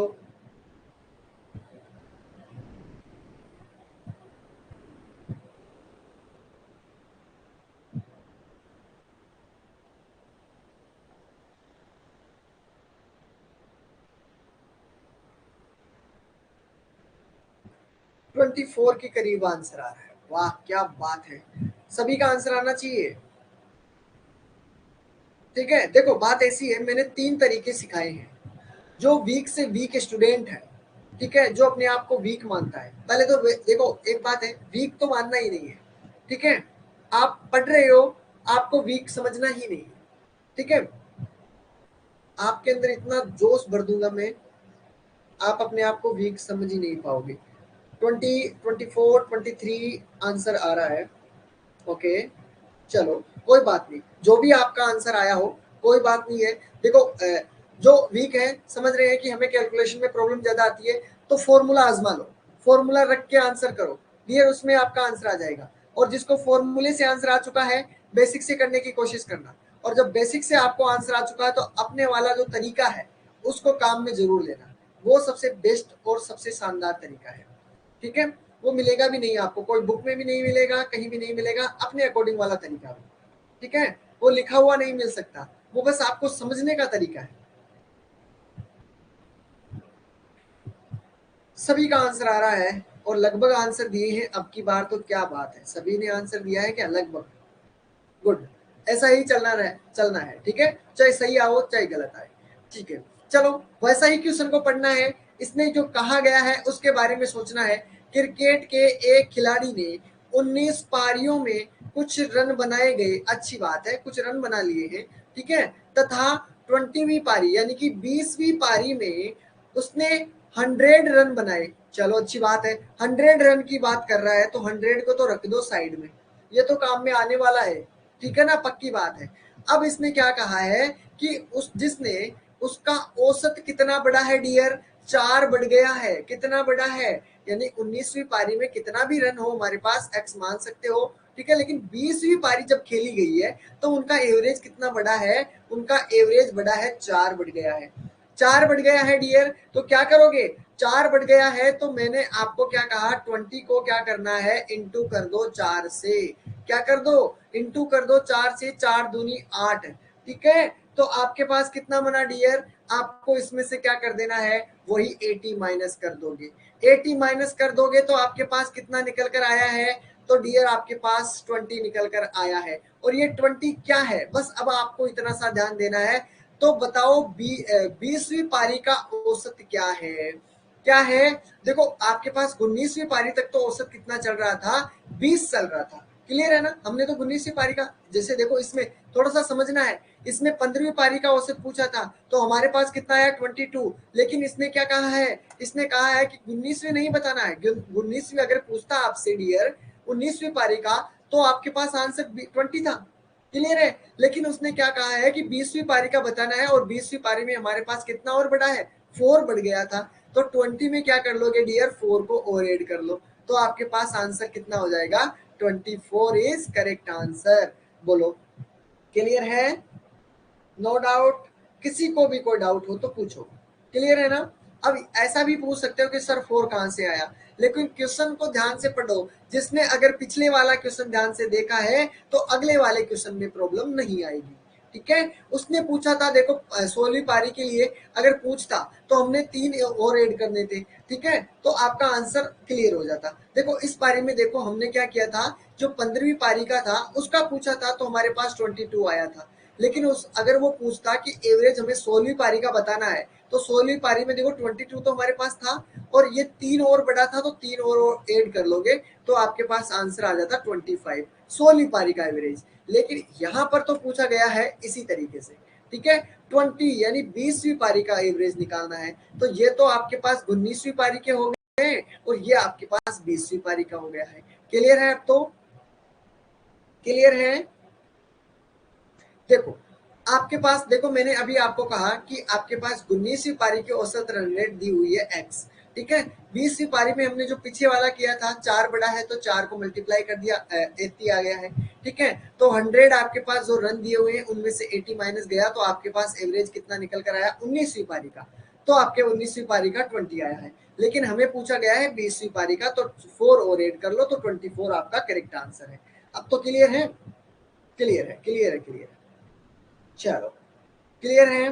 24 के करीब आंसर आ रहा है, वाह क्या बात है, सभी का आंसर आना चाहिए, ठीक है। देखो बात ऐसी है, मैंने 3 तरीके सिखाए हैं। जो वीक से वीक स्टूडेंट है, ठीक है, जो अपने आप को वीक मानता है, पहले तो देखो एक बात है, वीक तो मानना ही नहीं है, ठीक है। आप पढ़ रहे हो, आपको वीक समझना ही नहीं है, ठीक है। आपके अंदर इतना जोश भर दूंगा मैं, आप अपने आप को वीक समझ ही नहीं पाओगे। 20 24 23 आंसर आ रहा है, ओके। चलो कोई बात नहीं, जो भी आपका आंसर आया हो कोई बात नहीं है। देखो जो वीक है समझ रहे हैं कि हमें कैलकुलेशन में प्रॉब्लम ज्यादा आती है, तो फॉर्मूला आजमा लो, फॉर्मूला रख के आंसर करो, क्लियर, उसमें आपका आंसर आ जाएगा। और जिसको फॉर्मूले से आंसर आ चुका है, बेसिक से करने की कोशिश करना, और जब बेसिक से आपको आंसर आ चुका है तो अपने वाला जो तरीका है उसको काम में जरूर लेना, वो सबसे बेस्ट और सबसे शानदार तरीका है, ठीक है। वो मिलेगा भी नहीं आपको, कोई बुक में भी नहीं मिलेगा, कहीं भी नहीं मिलेगा, अपने अकॉर्डिंग वाला तरीका भी, ठीक है। वो लिखा हुआ नहीं मिल सकता, वो बस आपको समझने का तरीका है। सभी का आंसर आ रहा है और लगभग आंसर दिए हैं, अब की बार तो क्या बात है, सभी ने आंसर दिया है क्या, लगभग, गुड। ऐसा ही चलना है, ठीक है, चाहे सही आओ चाहे गलत आए, ठीक है। चलो वैसा ही क्वेश्चन को पढ़ना है, इसमें जो कहा गया है उसके बारे में सोचना है। क्रिकेट के एक खिलाड़ी ने 19 पारियों में कुछ रन बनाए गए, अच्छी बात है, कुछ रन बना लिए हैं, ठीक है, तथा 20वीं पारी यानी कि 20वीं पारी में उसने 100 रन बनाए। चलो अच्छी बात है, 100 रन की बात कर रहा है तो 100 को तो रख दो साइड में, ये तो काम में आने वाला है, ठीक है ना, पक्की बात है। अब इसने क्या कहा है कि उस जिसने उसका औसत कितना बड़ा है डियर, 4 बढ़ गया है, कितना बड़ा है, यानी 19वीं पारी में कितना भी रन हो हमारे पास एक्स मान सकते हो, ठीक है, लेकिन 20वीं पारी जब खेली गई है तो उनका एवरेज कितना बड़ा है, उनका एवरेज बड़ा है, 4 बढ़ गया है, 4 बढ़ गया है डियर, तो क्या करोगे, 4 बढ़ गया है तो मैंने आपको क्या कहा, 20 को क्या करना है, इंटू कर दो 4 से, क्या कर दो, इंटू कर दो 4 से, 4 दूनी 8, ठीक है। तो आपके पास कितना बना डियर, आपको इसमें से क्या कर देना है, वही 80 माइनस कर दोगे, 80 माइनस कर दोगे तो आपके पास कितना निकल कर आया है, तो डियर आपके पास 20 निकल कर आया है। और ये 20 क्या है, बस अब आपको इतना सा ध्यान देना है। तो बताओ 20वीं पारी का औसत क्या है, क्या है। देखो आपके पास 19वीं पारी तक तो औसत कितना चल रहा था, 20 चल रहा था, क्लियर है ना। हमने तो 19वीं पारी का, जैसे देखो इसमें थोड़ा सा समझना है, इसमें 15वीं पारी का औसत पूछा था तो हमारे पास कितना है 22, लेकिन इसने क्या कहा है, इसने कहा है कि 19वीं नहीं बताना है, 19वीं अगर पूछता आपसे डियर 19वीं पारी का तो आपके पास आंसर 20 था, क्लियर है। लेकिन उसने क्या कहा है कि 20वीं पारी का बताना है, और 20वीं पारी में हमारे पास कितना और बढ़ा है, 4 बढ़ गया था, तो 20 में क्या कर लोगे डियर, 4 को और ऐड कर लो, तो आपके पास आंसर कितना हो जाएगा, 24 इज करेक्ट आंसर। बोलो क्लियर है, नो डाउट, किसी को भी कोई डाउट हो तो पूछो, क्लियर है ना। अब ऐसा भी पूछ सकते हो कि सर 4 कहाँ से आया, लेकिन क्वेश्चन को ध्यान से पढ़ो। जिसने अगर पिछले वाला क्वेश्चन ध्यान से देखा है तो अगले वाले क्वेश्चन में प्रॉब्लम नहीं आएगी। ठीक है, उसने पूछा था, देखो 16वीं पारी के लिए अगर पूछता तो हमने 3 और ऐड करने थे। ठीक है, तो आपका आंसर क्लियर हो जाता। देखो इस पारी में देखो हमने क्या किया था, जो 15वीं पारी का था उसका पूछा था तो हमारे पास 22 आया था। लेकिन उस अगर वो पूछता कि एवरेज हमें 16वीं पारी का बताना है तो 16वीं पारी में देखो 22 तो हमारे पास था और ये 3 और बड़ा था, तो 3 और ऐड कर लोगे तो आपके पास आंसर आ जाता 25, 16वीं पारी का एवरेज। लेकिन यहाँ पर तो पूछा गया है इसी तरीके से। ठीक है, 20 यानी 20वीं पारी का एवरेज निकालना है, तो ये तो आपके पास 19वीं पारी के हो गए और ये आपके पास 20वीं पारी का हो गया है। क्लियर है? अब तो क्लियर है? देखो आपके पास, देखो मैंने अभी आपको कहा कि आपके पास 19वीं पारी की औसत रन रेट दी हुई है x। ठीक है, 20वीं पारी में हमने जो पीछे वाला किया था, 4 बड़ा है तो 4 को मल्टीप्लाई कर दिया, 80 आ गया है। ठीक है, तो 100 आपके पास जो रन दिए हुए हैं उनमें से 80 माइनस गया तो आपके पास एवरेज कितना निकल कर आया 19वीं पारी का। तो आपके 19वीं पारी का 20 आया है। लेकिन हमें पूछा गया है 20वीं पारी का, तो 4 और ऐड कर लो तो 24 आपका करेक्ट आंसर है। अब तो क्लियर है? क्लियर है, क्लियर है, क्लियर है। चलो क्लियर है?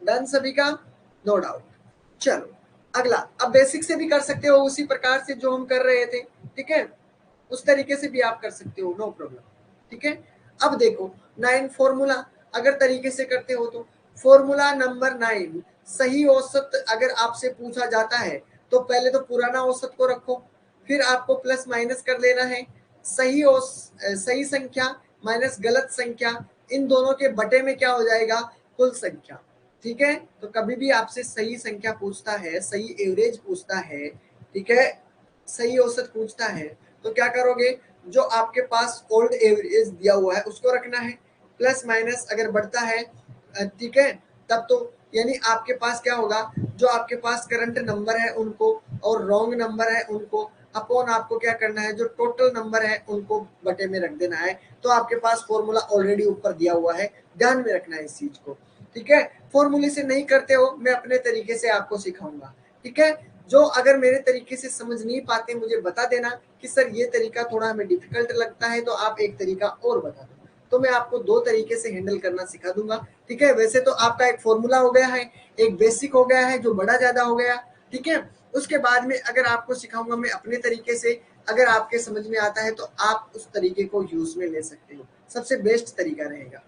डन सभी का? No doubt. चलो अगला, अब बेसिक से भी कर सकते हो उसी प्रकार से जो हम कर रहे थे। ठीक है, उस तरीके से भी आप कर सकते हो, नो प्रॉब्लम। ठीक है, अब देखो 9 फॉर्मूला अगर तरीके से करते हो तो फॉर्मूला नंबर 9, सही औसत अगर आपसे पूछा जाता है तो पहले तो पुराना औसत को रखो, फिर आपको प्लस माइनस कर लेना है। सही संख्या माइनस गलत संख्या, इन दोनों के बटे में क्या हो जाएगा, कुल संख्या। ठीक है, तो कभी भी आपसे सही संख्या पूछता है, सही एवरेज पूछता है, ठीक है, सही औसत पूछता है, तो क्या करोगे, जो आपके पास ओल्ड एवरेज दिया हुआ है उसको रखना है, प्लस माइनस अगर बढ़ता है, ठीक है, तब तो यानी आपके पास क्या होगा, जो आपके पास करंट नंबर है उनको और रॉन्ग नंबर है उनको अपॉन आपको क्या करना है, जो टोटल नंबर है उनको बटे में रख देना है। तो आपके पास फॉर्मूला ऑलरेडी ऊपर दिया हुआ है, ध्यान में रखना है इस चीज को। ठीक है, फॉर्मूले से नहीं करते हो, मैं अपने तरीके से आपको सिखाऊंगा। ठीक है, जो अगर मेरे तरीके से समझ नहीं पाते मुझे बता देना कि सर ये तरीका थोड़ा हमें डिफिकल्ट लगता है, तो आप एक तरीका और बता दो, तो मैं आपको 2 तरीके से हैंडल करना सिखा दूंगा। ठीक है, वैसे तो आपका एक फॉर्मूला हो गया है, एक बेसिक हो गया है जो बड़ा ज्यादा हो गया। ठीक है, उसके बाद में अगर आपको सिखाऊंगा मैं अपने तरीके से, अगर आपके समझ में आता है तो आप उस तरीके को यूज में ले सकते हो, सबसे बेस्ट तरीका रहेगा।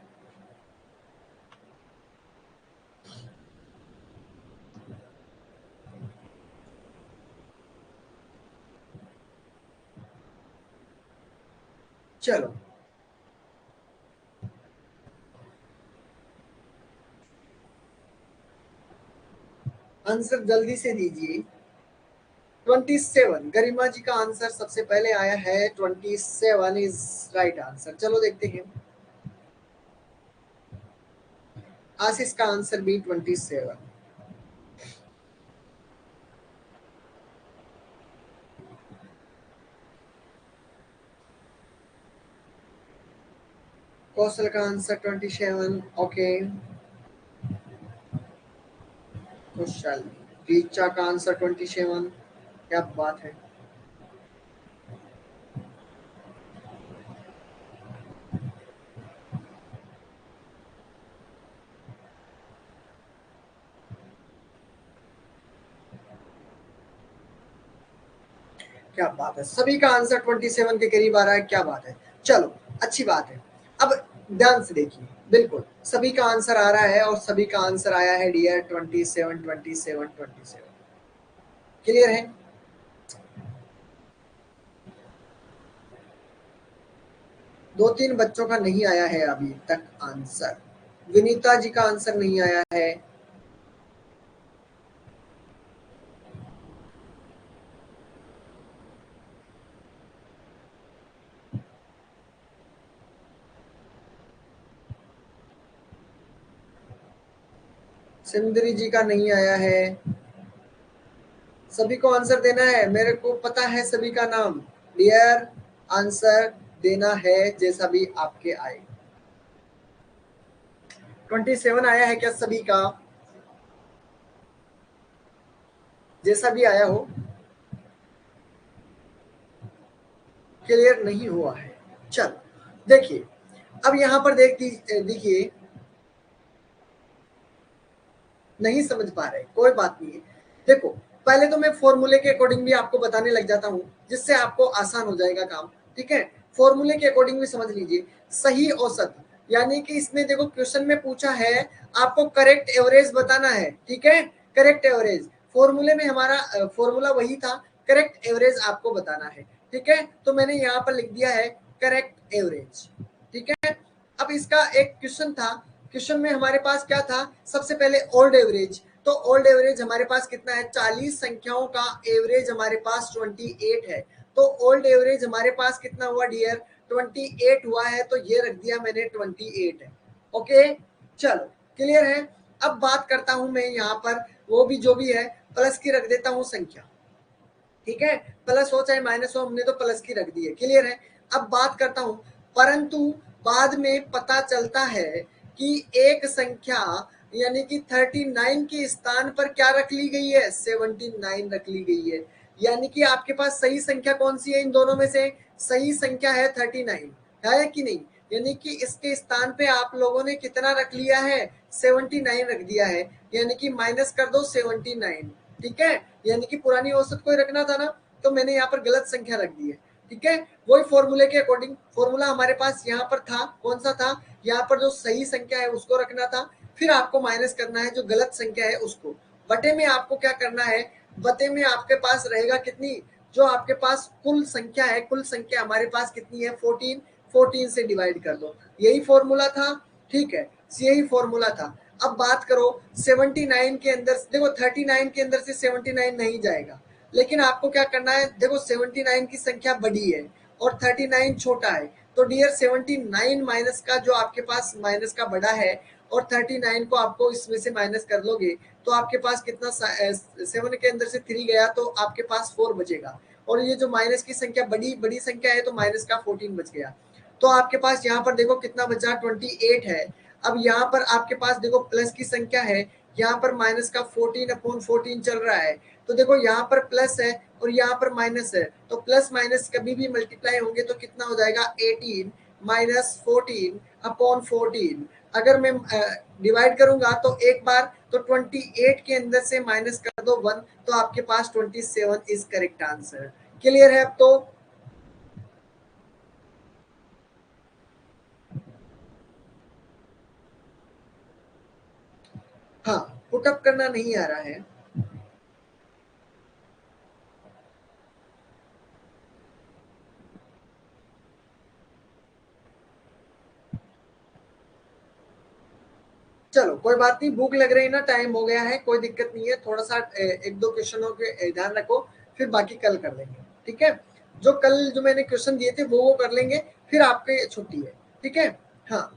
चलो आंसर जल्दी से दीजिए। 27, गरिमा जी का आंसर सबसे पहले आया है, 27 इज राइट आंसर। चलो देखते हैं, आशीष का आंसर भी 27। कौशल का आंसर 27, ओके। कुशल, रीचा का आंसर 27, क्या बात है। क्या बात है, सभी का आंसर 27 के करीब आ रहा है, क्या बात है। चलो अच्छी बात है। अब ध्यान से देखिए, बिल्कुल सभी का आंसर आ रहा है और सभी का आंसर आया है डियर 27, 27, 27। क्लियर है? 2-3 बच्चों का नहीं आया है अभी तक आंसर। विनीता जी का आंसर नहीं आया है। सिंदरी जी का नहीं आया है। सभी को आंसर देना है, मेरे को पता है सभी का नाम। डियर आंसर देना है जैसा भी आपके आए। 27 आया है क्या सभी का? जैसा भी आया हो। क्लियर नहीं हुआ है? चलो देखिए, अब यहां पर देखिए, नहीं समझ पा रहे, कोई बात नहीं है। देखो, पहले तो मैं फॉर्मूले के अकॉर्डिंग भी आपको बताने लग जाता हूं, जिससे आपको आसान हो जाएगा काम। ठीक है, फॉर्मूले के अकॉर्डिंग भी समझ लीजिए। सही औसत, यानी कि इसमें देखो क्वेश्चन में पूछा है आपको करेक्ट एवरेज बताना है। ठीक है, करेक्ट एवरेज, फॉर्मूले में हमारा फॉर्मूला वही था, करेक्ट एवरेज आपको बताना है। ठीक है, तो मैंने यहाँ पर लिख दिया है करेक्ट एवरेज। ठीक है, अब इसका एक क्वेश्चन था, क्वेश्चन में हमारे पास क्या था, सबसे पहले ओल्ड एवरेज। तो ओल्ड एवरेज हमारे पास कितना है, 40 संख्याओं का एवरेज हमारे पास 28 है। तो ओल्ड एवरेज हमारे पास कितना हुआ डियर, 28 हुआ है, तो ये रख दिया मैंने 28 है। ओके, चलो क्लियर है। अब बात करता हूं मैं यहाँ पर, वो भी जो भी है प्लस की रख देता हूँ संख्या। ठीक है, प्लस हो चाहे माइनस हो, हमने तो प्लस की रख दी है। क्लियर है। अब बात करता हूं, परंतु बाद में पता चलता है कि एक संख्या यानी कि 39 के स्थान पर क्या रख ली गई है, 79 रख ली गई है। यानी कि आपके पास सही संख्या कौन सी है इन दोनों में से, सही संख्या है 39, है कि नहीं? यानी कि इसके स्थान पे आप लोगों ने कितना रख लिया है, 79 रख दिया है। यानी कि माइनस कर दो 79। ठीक है, यानी कि पुरानी औसत को ही रखना था ना, तो मैंने यहाँ पर गलत संख्या रख दी है। ठीक है, वही फॉर्मूले के अकॉर्डिंग, फॉर्मूला हमारे पास यहाँ पर था, कौन सा था, यहाँ पर जो सही संख्या है उसको रखना था, फिर आपको माइनस करना है जो गलत संख्या है उसको। बटे में आपको क्या करना है, बटे में आपके पास रहेगा कितनी, जो आपके पास कुल संख्या है, कुल संख्या हमारे पास कितनी है 14, 14 से डिवाइड कर दो, यही फॉर्मूला था। ठीक है, यही फॉर्मूला था। अब बात करो 79 के अंदर, देखो 39 के अंदर से 79 नहीं जाएगा, लेकिन आपको क्या करना है, देखो 79 की संख्या बड़ी है और 39 छोटा है, तो डियर 79 माइनस का जो आपके पास माइनस का बड़ा है और 39 को आपको इसमें से माइनस कर लोगे, तो आपके पास कितना, 7 के अंदर से 3 गया तो आपके पास 4 बचेगा, और ये जो माइनस की संख्या बड़ी बड़ी संख्या है तो माइनस का 14 बच गया। तो आपके पास यहाँ पर देखो कितना बचा, 28 है। अब यहाँ पर आपके पास देखो प्लस की संख्या है, यहाँ पर माइनस का 14/14 चल रहा है, तो देखो यहाँ पर प्लस है और यहाँ पर माइनस है, तो प्लस माइनस कभी भी मल्टीप्लाई होंगे तो कितना हो जाएगा, 18 माइनस 14/14। अगर मैं डिवाइड करूंगा तो एक बार, तो 28 के अंदर से माइनस कर दो 1, तो आपके पास 27 इज करेक्ट आंसर। क्लियर है अब तो? हाँ, पुटअप करना नहीं आ रहा है। चलो कोई बात नहीं, भूख लग रही है ना, टाइम हो गया है, कोई दिक्कत नहीं है, थोड़ा सा एक दो क्वेश्चनों के ध्यान रखो, फिर बाकी कल कर लेंगे। ठीक है, जो कल जो मैंने क्वेश्चन दिए थे वो कर लेंगे, फिर आपके छुट्टी है। ठीक है, हाँ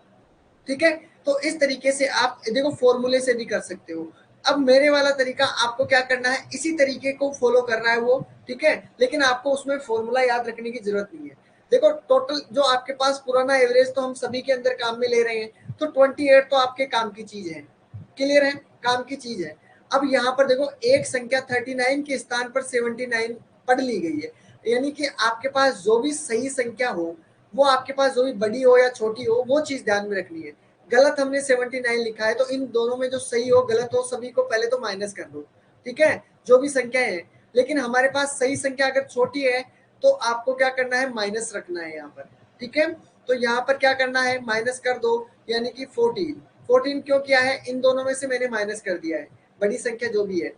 ठीक है। तो इस तरीके से आप देखो फॉर्मूले से भी कर सकते हो। अब मेरे वाला तरीका आपको क्या करना है, इसी तरीके को फॉलो करना है वो। ठीक है, लेकिन आपको उसमें फॉर्मूला याद रखने की जरूरत नहीं है। देखो टोटल जो आपके पास पुराना एवरेज तो हम सभी के अंदर काम में ले रहे हैं, तो 28 तो आपके काम की चीज है। क्लियर है, काम की चीज है। अब यहाँ पर देखो एक संख्या 39 के स्थान पर 79 पढ़ ली गई है, यानी कि आपके पास जो भी सही संख्या हो, वो आपके पास जो भी बड़ी हो या छोटी हो, वो चीज ध्यान में रखनी है। गलत हमने 79 लिखा है, तो इन दोनों में जो सही हो गलत हो सभी को पहले तो माइनस कर दो। ठीक है, जो भी संख्या है, लेकिन हमारे पास सही संख्या अगर छोटी है तो आपको क्या करना है, माइनस रखना है यहाँ पर। ठीक है, तो यहाँ पर क्या करना है, माइनस कर दो, यानी कि 14। 14 क्यों किया है, इन दोनों में से मैंने माइनस कर दिया है, बड़ी संख्या जो भी है।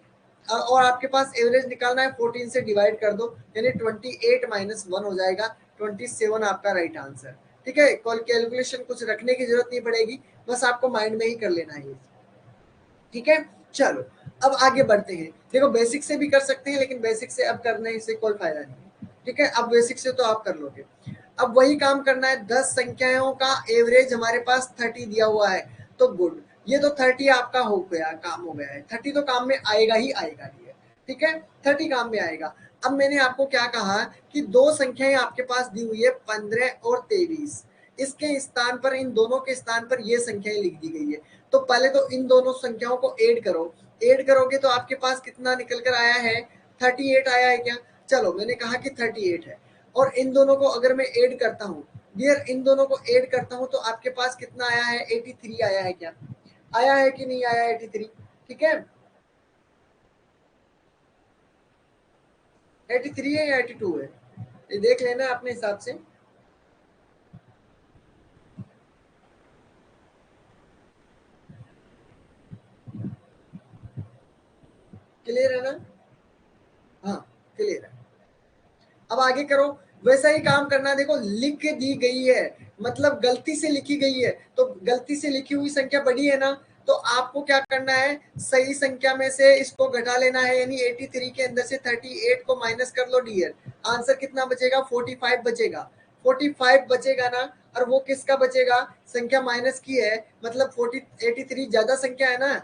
और आपके पास एवरेज निकालना है, 14 से डिवाइड कर दो, यानी 28 माइनस 1 हो जाएगा, 27 आपका राइट आंसर। ठीक है, कॉल कैलकुलेशन कुछ रखने की जरूरत नहीं पड़ेगी, बस आपको माइंड में ही कर लेना है। ठीक है, चलो अब आगे बढ़ते हैं। देखो बेसिक से भी कर सकते हैं, लेकिन बेसिक से अब करने से कोई फायदा नहीं है। ठीक है, अब बेसिक से तो आप कर लोगे। अब वही काम करना है, 10 संख्याओं का एवरेज हमारे पास 30 दिया हुआ है, तो गुड, ये तो 30 आपका हो गया, काम हो गया है, 30 तो काम में आएगा ही आएगा। ठीक है, 30 काम में आएगा। अब मैंने आपको क्या कहा कि दो संख्याएं आपके पास दी हुई है 15 और 23, इसके स्थान पर, इन दोनों के स्थान पर ये संख्याएं लिख दी गई है। तो पहले तो इन दोनों संख्याओं को ऐड करो, ऐड करोगे तो आपके पास कितना निकल कर आया है, 38 आया है क्या? चलो मैंने कहा कि 38 है, और इन दोनों को अगर मैं ऐड करता हूँ डियर, इन दोनों को ऐड करता हूँ तो आपके पास कितना आया है, 83 आया है क्या? आया है कि नहीं आया 83? ठीक है, 83 है या 82 है, ये देख लेना अपने हिसाब से। क्लियर है ना? हाँ क्लियर है। अब आगे करो, वैसा ही काम करना। देखो लिख दी गई है, मतलब गलती से लिखी गई है, तो गलती से लिखी हुई संख्या बड़ी है ना, तो आपको क्या करना है, सही संख्या में से इसको घटा लेना है, यानी 83 के अंदर से 38 को माइनस कर लो डियर। आंसर कितना बचेगा, 45 बचेगा। 45 बचेगा ना, और वो किसका बचेगा, संख्या माइनस की है, मतलब 83 ज्यादा संख्या है ना,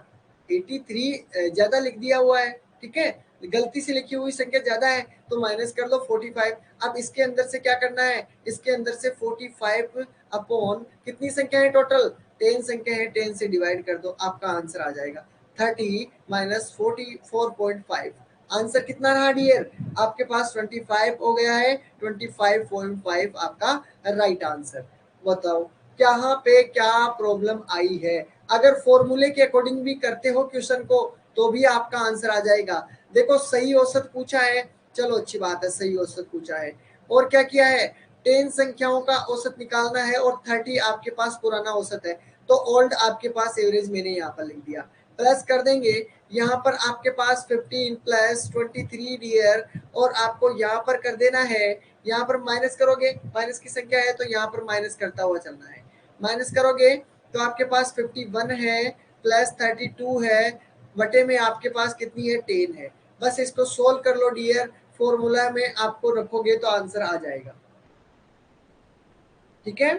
83 ज्यादा लिख दिया हुआ है। ठीक है, गलती से लिखी हुई संख्या ज्यादा है तो माइनस कर लो 45। अब इसके अंदर से क्या करना है, इसके अंदर से 45 अपॉन कितनी संख्या है टोटल, 10 संख्या है, 10 से डिवाइड कर दो, आपका आंसर आ जाएगा 30 माइनस 44.5। आंसर कितना रहा डियर, आपके पास 25 हो गया है, 25.5 आपका राइट आंसर। बताओ यहाँ पे क्या प्रॉब्लम आई है? अगर फॉर्मूले के अकॉर्डिंग भी करते हो क्वेश्चन को तो भी आपका आंसर आ जाएगा। देखो सही औसत पूछा है, चलो अच्छी बात है, सही औसत पूछा है। और क्या किया है, 10 संख्याओं का औसत निकालना है, और 30 आपके पास पुराना औसत है, तो ओल्ड आपके पास एवरेज मैंने यहाँ पर लिख दिया। प्लस कर देंगे, यहाँ पर आपके पास 15 प्लस 23 डियर, और आपको यहाँ पर कर देना है, यहाँ पर माइनस करोगे, माइनस की संख्या है तो यहाँ पर माइनस करता हुआ चलना है। माइनस करोगे तो आपके पास 51 है, प्लस 32 है, बटे में आपके पास कितनी है, 10 है। बस इसको सोल्व कर लो डियर, फॉर्मूला में आपको रखोगे तो आंसर आ जाएगा। ठीक है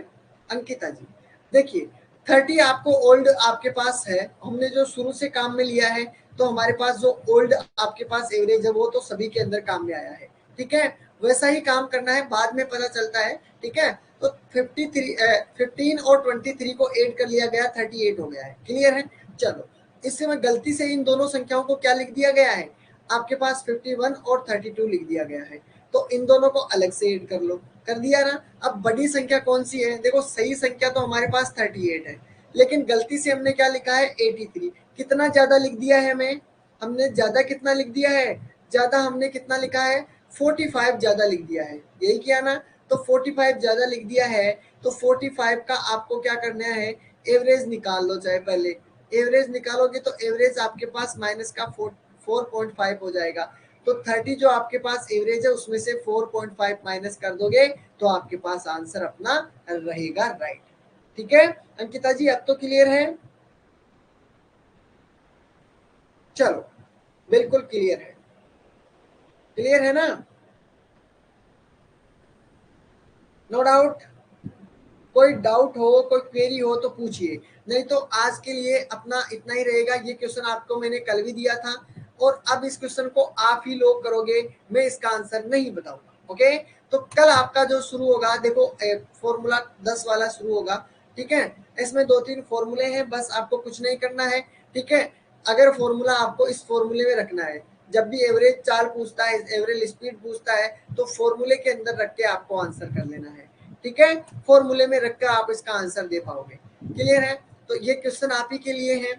अंकिता जी, देखिए 30 आपको ओल्ड आपके पास है, हमने जो शुरू से काम में लिया है, तो हमारे पास जो ओल्ड आपके पास एवरेज है वो तो सभी के अंदर काम में आया है। ठीक है, वैसा ही काम करना है, बाद में पता चलता है। ठीक है, तो 15 और 23 को ऐड कर लिया गया, 38 हो गया है। क्लियर है? चलो इससे मैं गलती से इन दोनों संख्याओं को क्या लिख दिया गया है, आपके पास 51 और 32 लिख दिया गया है, तो इन दोनों को अलग से ऐड कर लो। कर दिया ना? अब बड़ी संख्या कौन सी है, देखो सही संख्या तो हमारे पास 38 है, लेकिन गलती से हमने क्या लिखा है, 83। कितना ज्यादा लिख दिया है हमें, हमने ज्यादा कितना लिख दिया है, ज्यादा हमने कितना लिखा है, 45 ज्यादा लिख दिया है, यही किया ना? तो 45 ज्यादा लिख दिया है, तो 45 का आपको क्या करना है, एवरेज निकाल लो। चाहे पहले एवरेज निकालोगे तो एवरेज आपके पास माइनस का 4.5 हो जाएगा, तो 30 जो आपके पास एवरेज है उसमें से 4.5 माइनस कर दोगे तो आपके पास आंसर अपना रहेगा राइट। ठीक है अंकिता जी, अब तो क्लियर है? चलो बिल्कुल क्लियर है, क्लियर है ना? No doubt? कोई डाउट हो, कोई क्वेरी हो तो पूछिए, नहीं तो आज के लिए अपना इतना ही रहेगा। ये क्वेश्चन आपको मैंने कल भी दिया था, और अब इस क्वेश्चन को आप ही लोग करोगे, मैं इसका आंसर नहीं बताऊंगा। ओके, तो कल आपका जो शुरू होगा, देखो फॉर्मूला 10 वाला शुरू होगा। ठीक है, इसमें 2-3 फॉर्मूले हैं, बस आपको कुछ नहीं करना है। ठीक है, अगर फॉर्मूला आपको इस फॉर्मूले में रखना है, जब भी एवरेज चाल पूछता है, एवरेज स्पीड पूछता है, तो फॉर्मूले के अंदर रख के आपको आंसर कर लेना है। ठीक है, फॉर्मूले में रखकर आप इसका आंसर दे पाओगे। क्लियर है? तो ये क्वेश्चन आप ही के लिए है,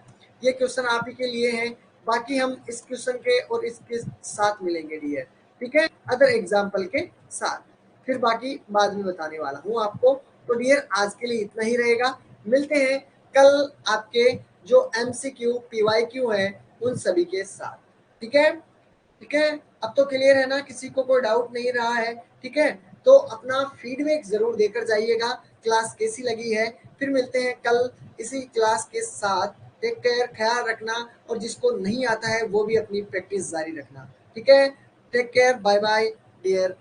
ये क्वेश्चन आप ही के लिए है। बाकी हम इस क्वेश्चन के और इसके साथ मिलेंगे डियर। ठीक है, अदर एग्जाम्पल के साथ, फिर बाकी बाद में बताने वाला हूँ आपको। तो डियर आज के लिए इतना ही रहेगा, मिलते हैं कल आपके जो MCQ PYQ है उन सभी के साथ। ठीक है, ठीक है, अब तो क्लियर है ना, किसी को कोई डाउट नहीं रहा है? ठीक है, तो अपना फीडबैक जरूर देकर जाइएगा, क्लास कैसी लगी है। फिर मिलते हैं कल इसी क्लास के साथ। टेक केयर, ख्याल रखना, और जिसको नहीं आता है वो भी अपनी प्रैक्टिस जारी रखना। ठीक है, take care, bye bye dear.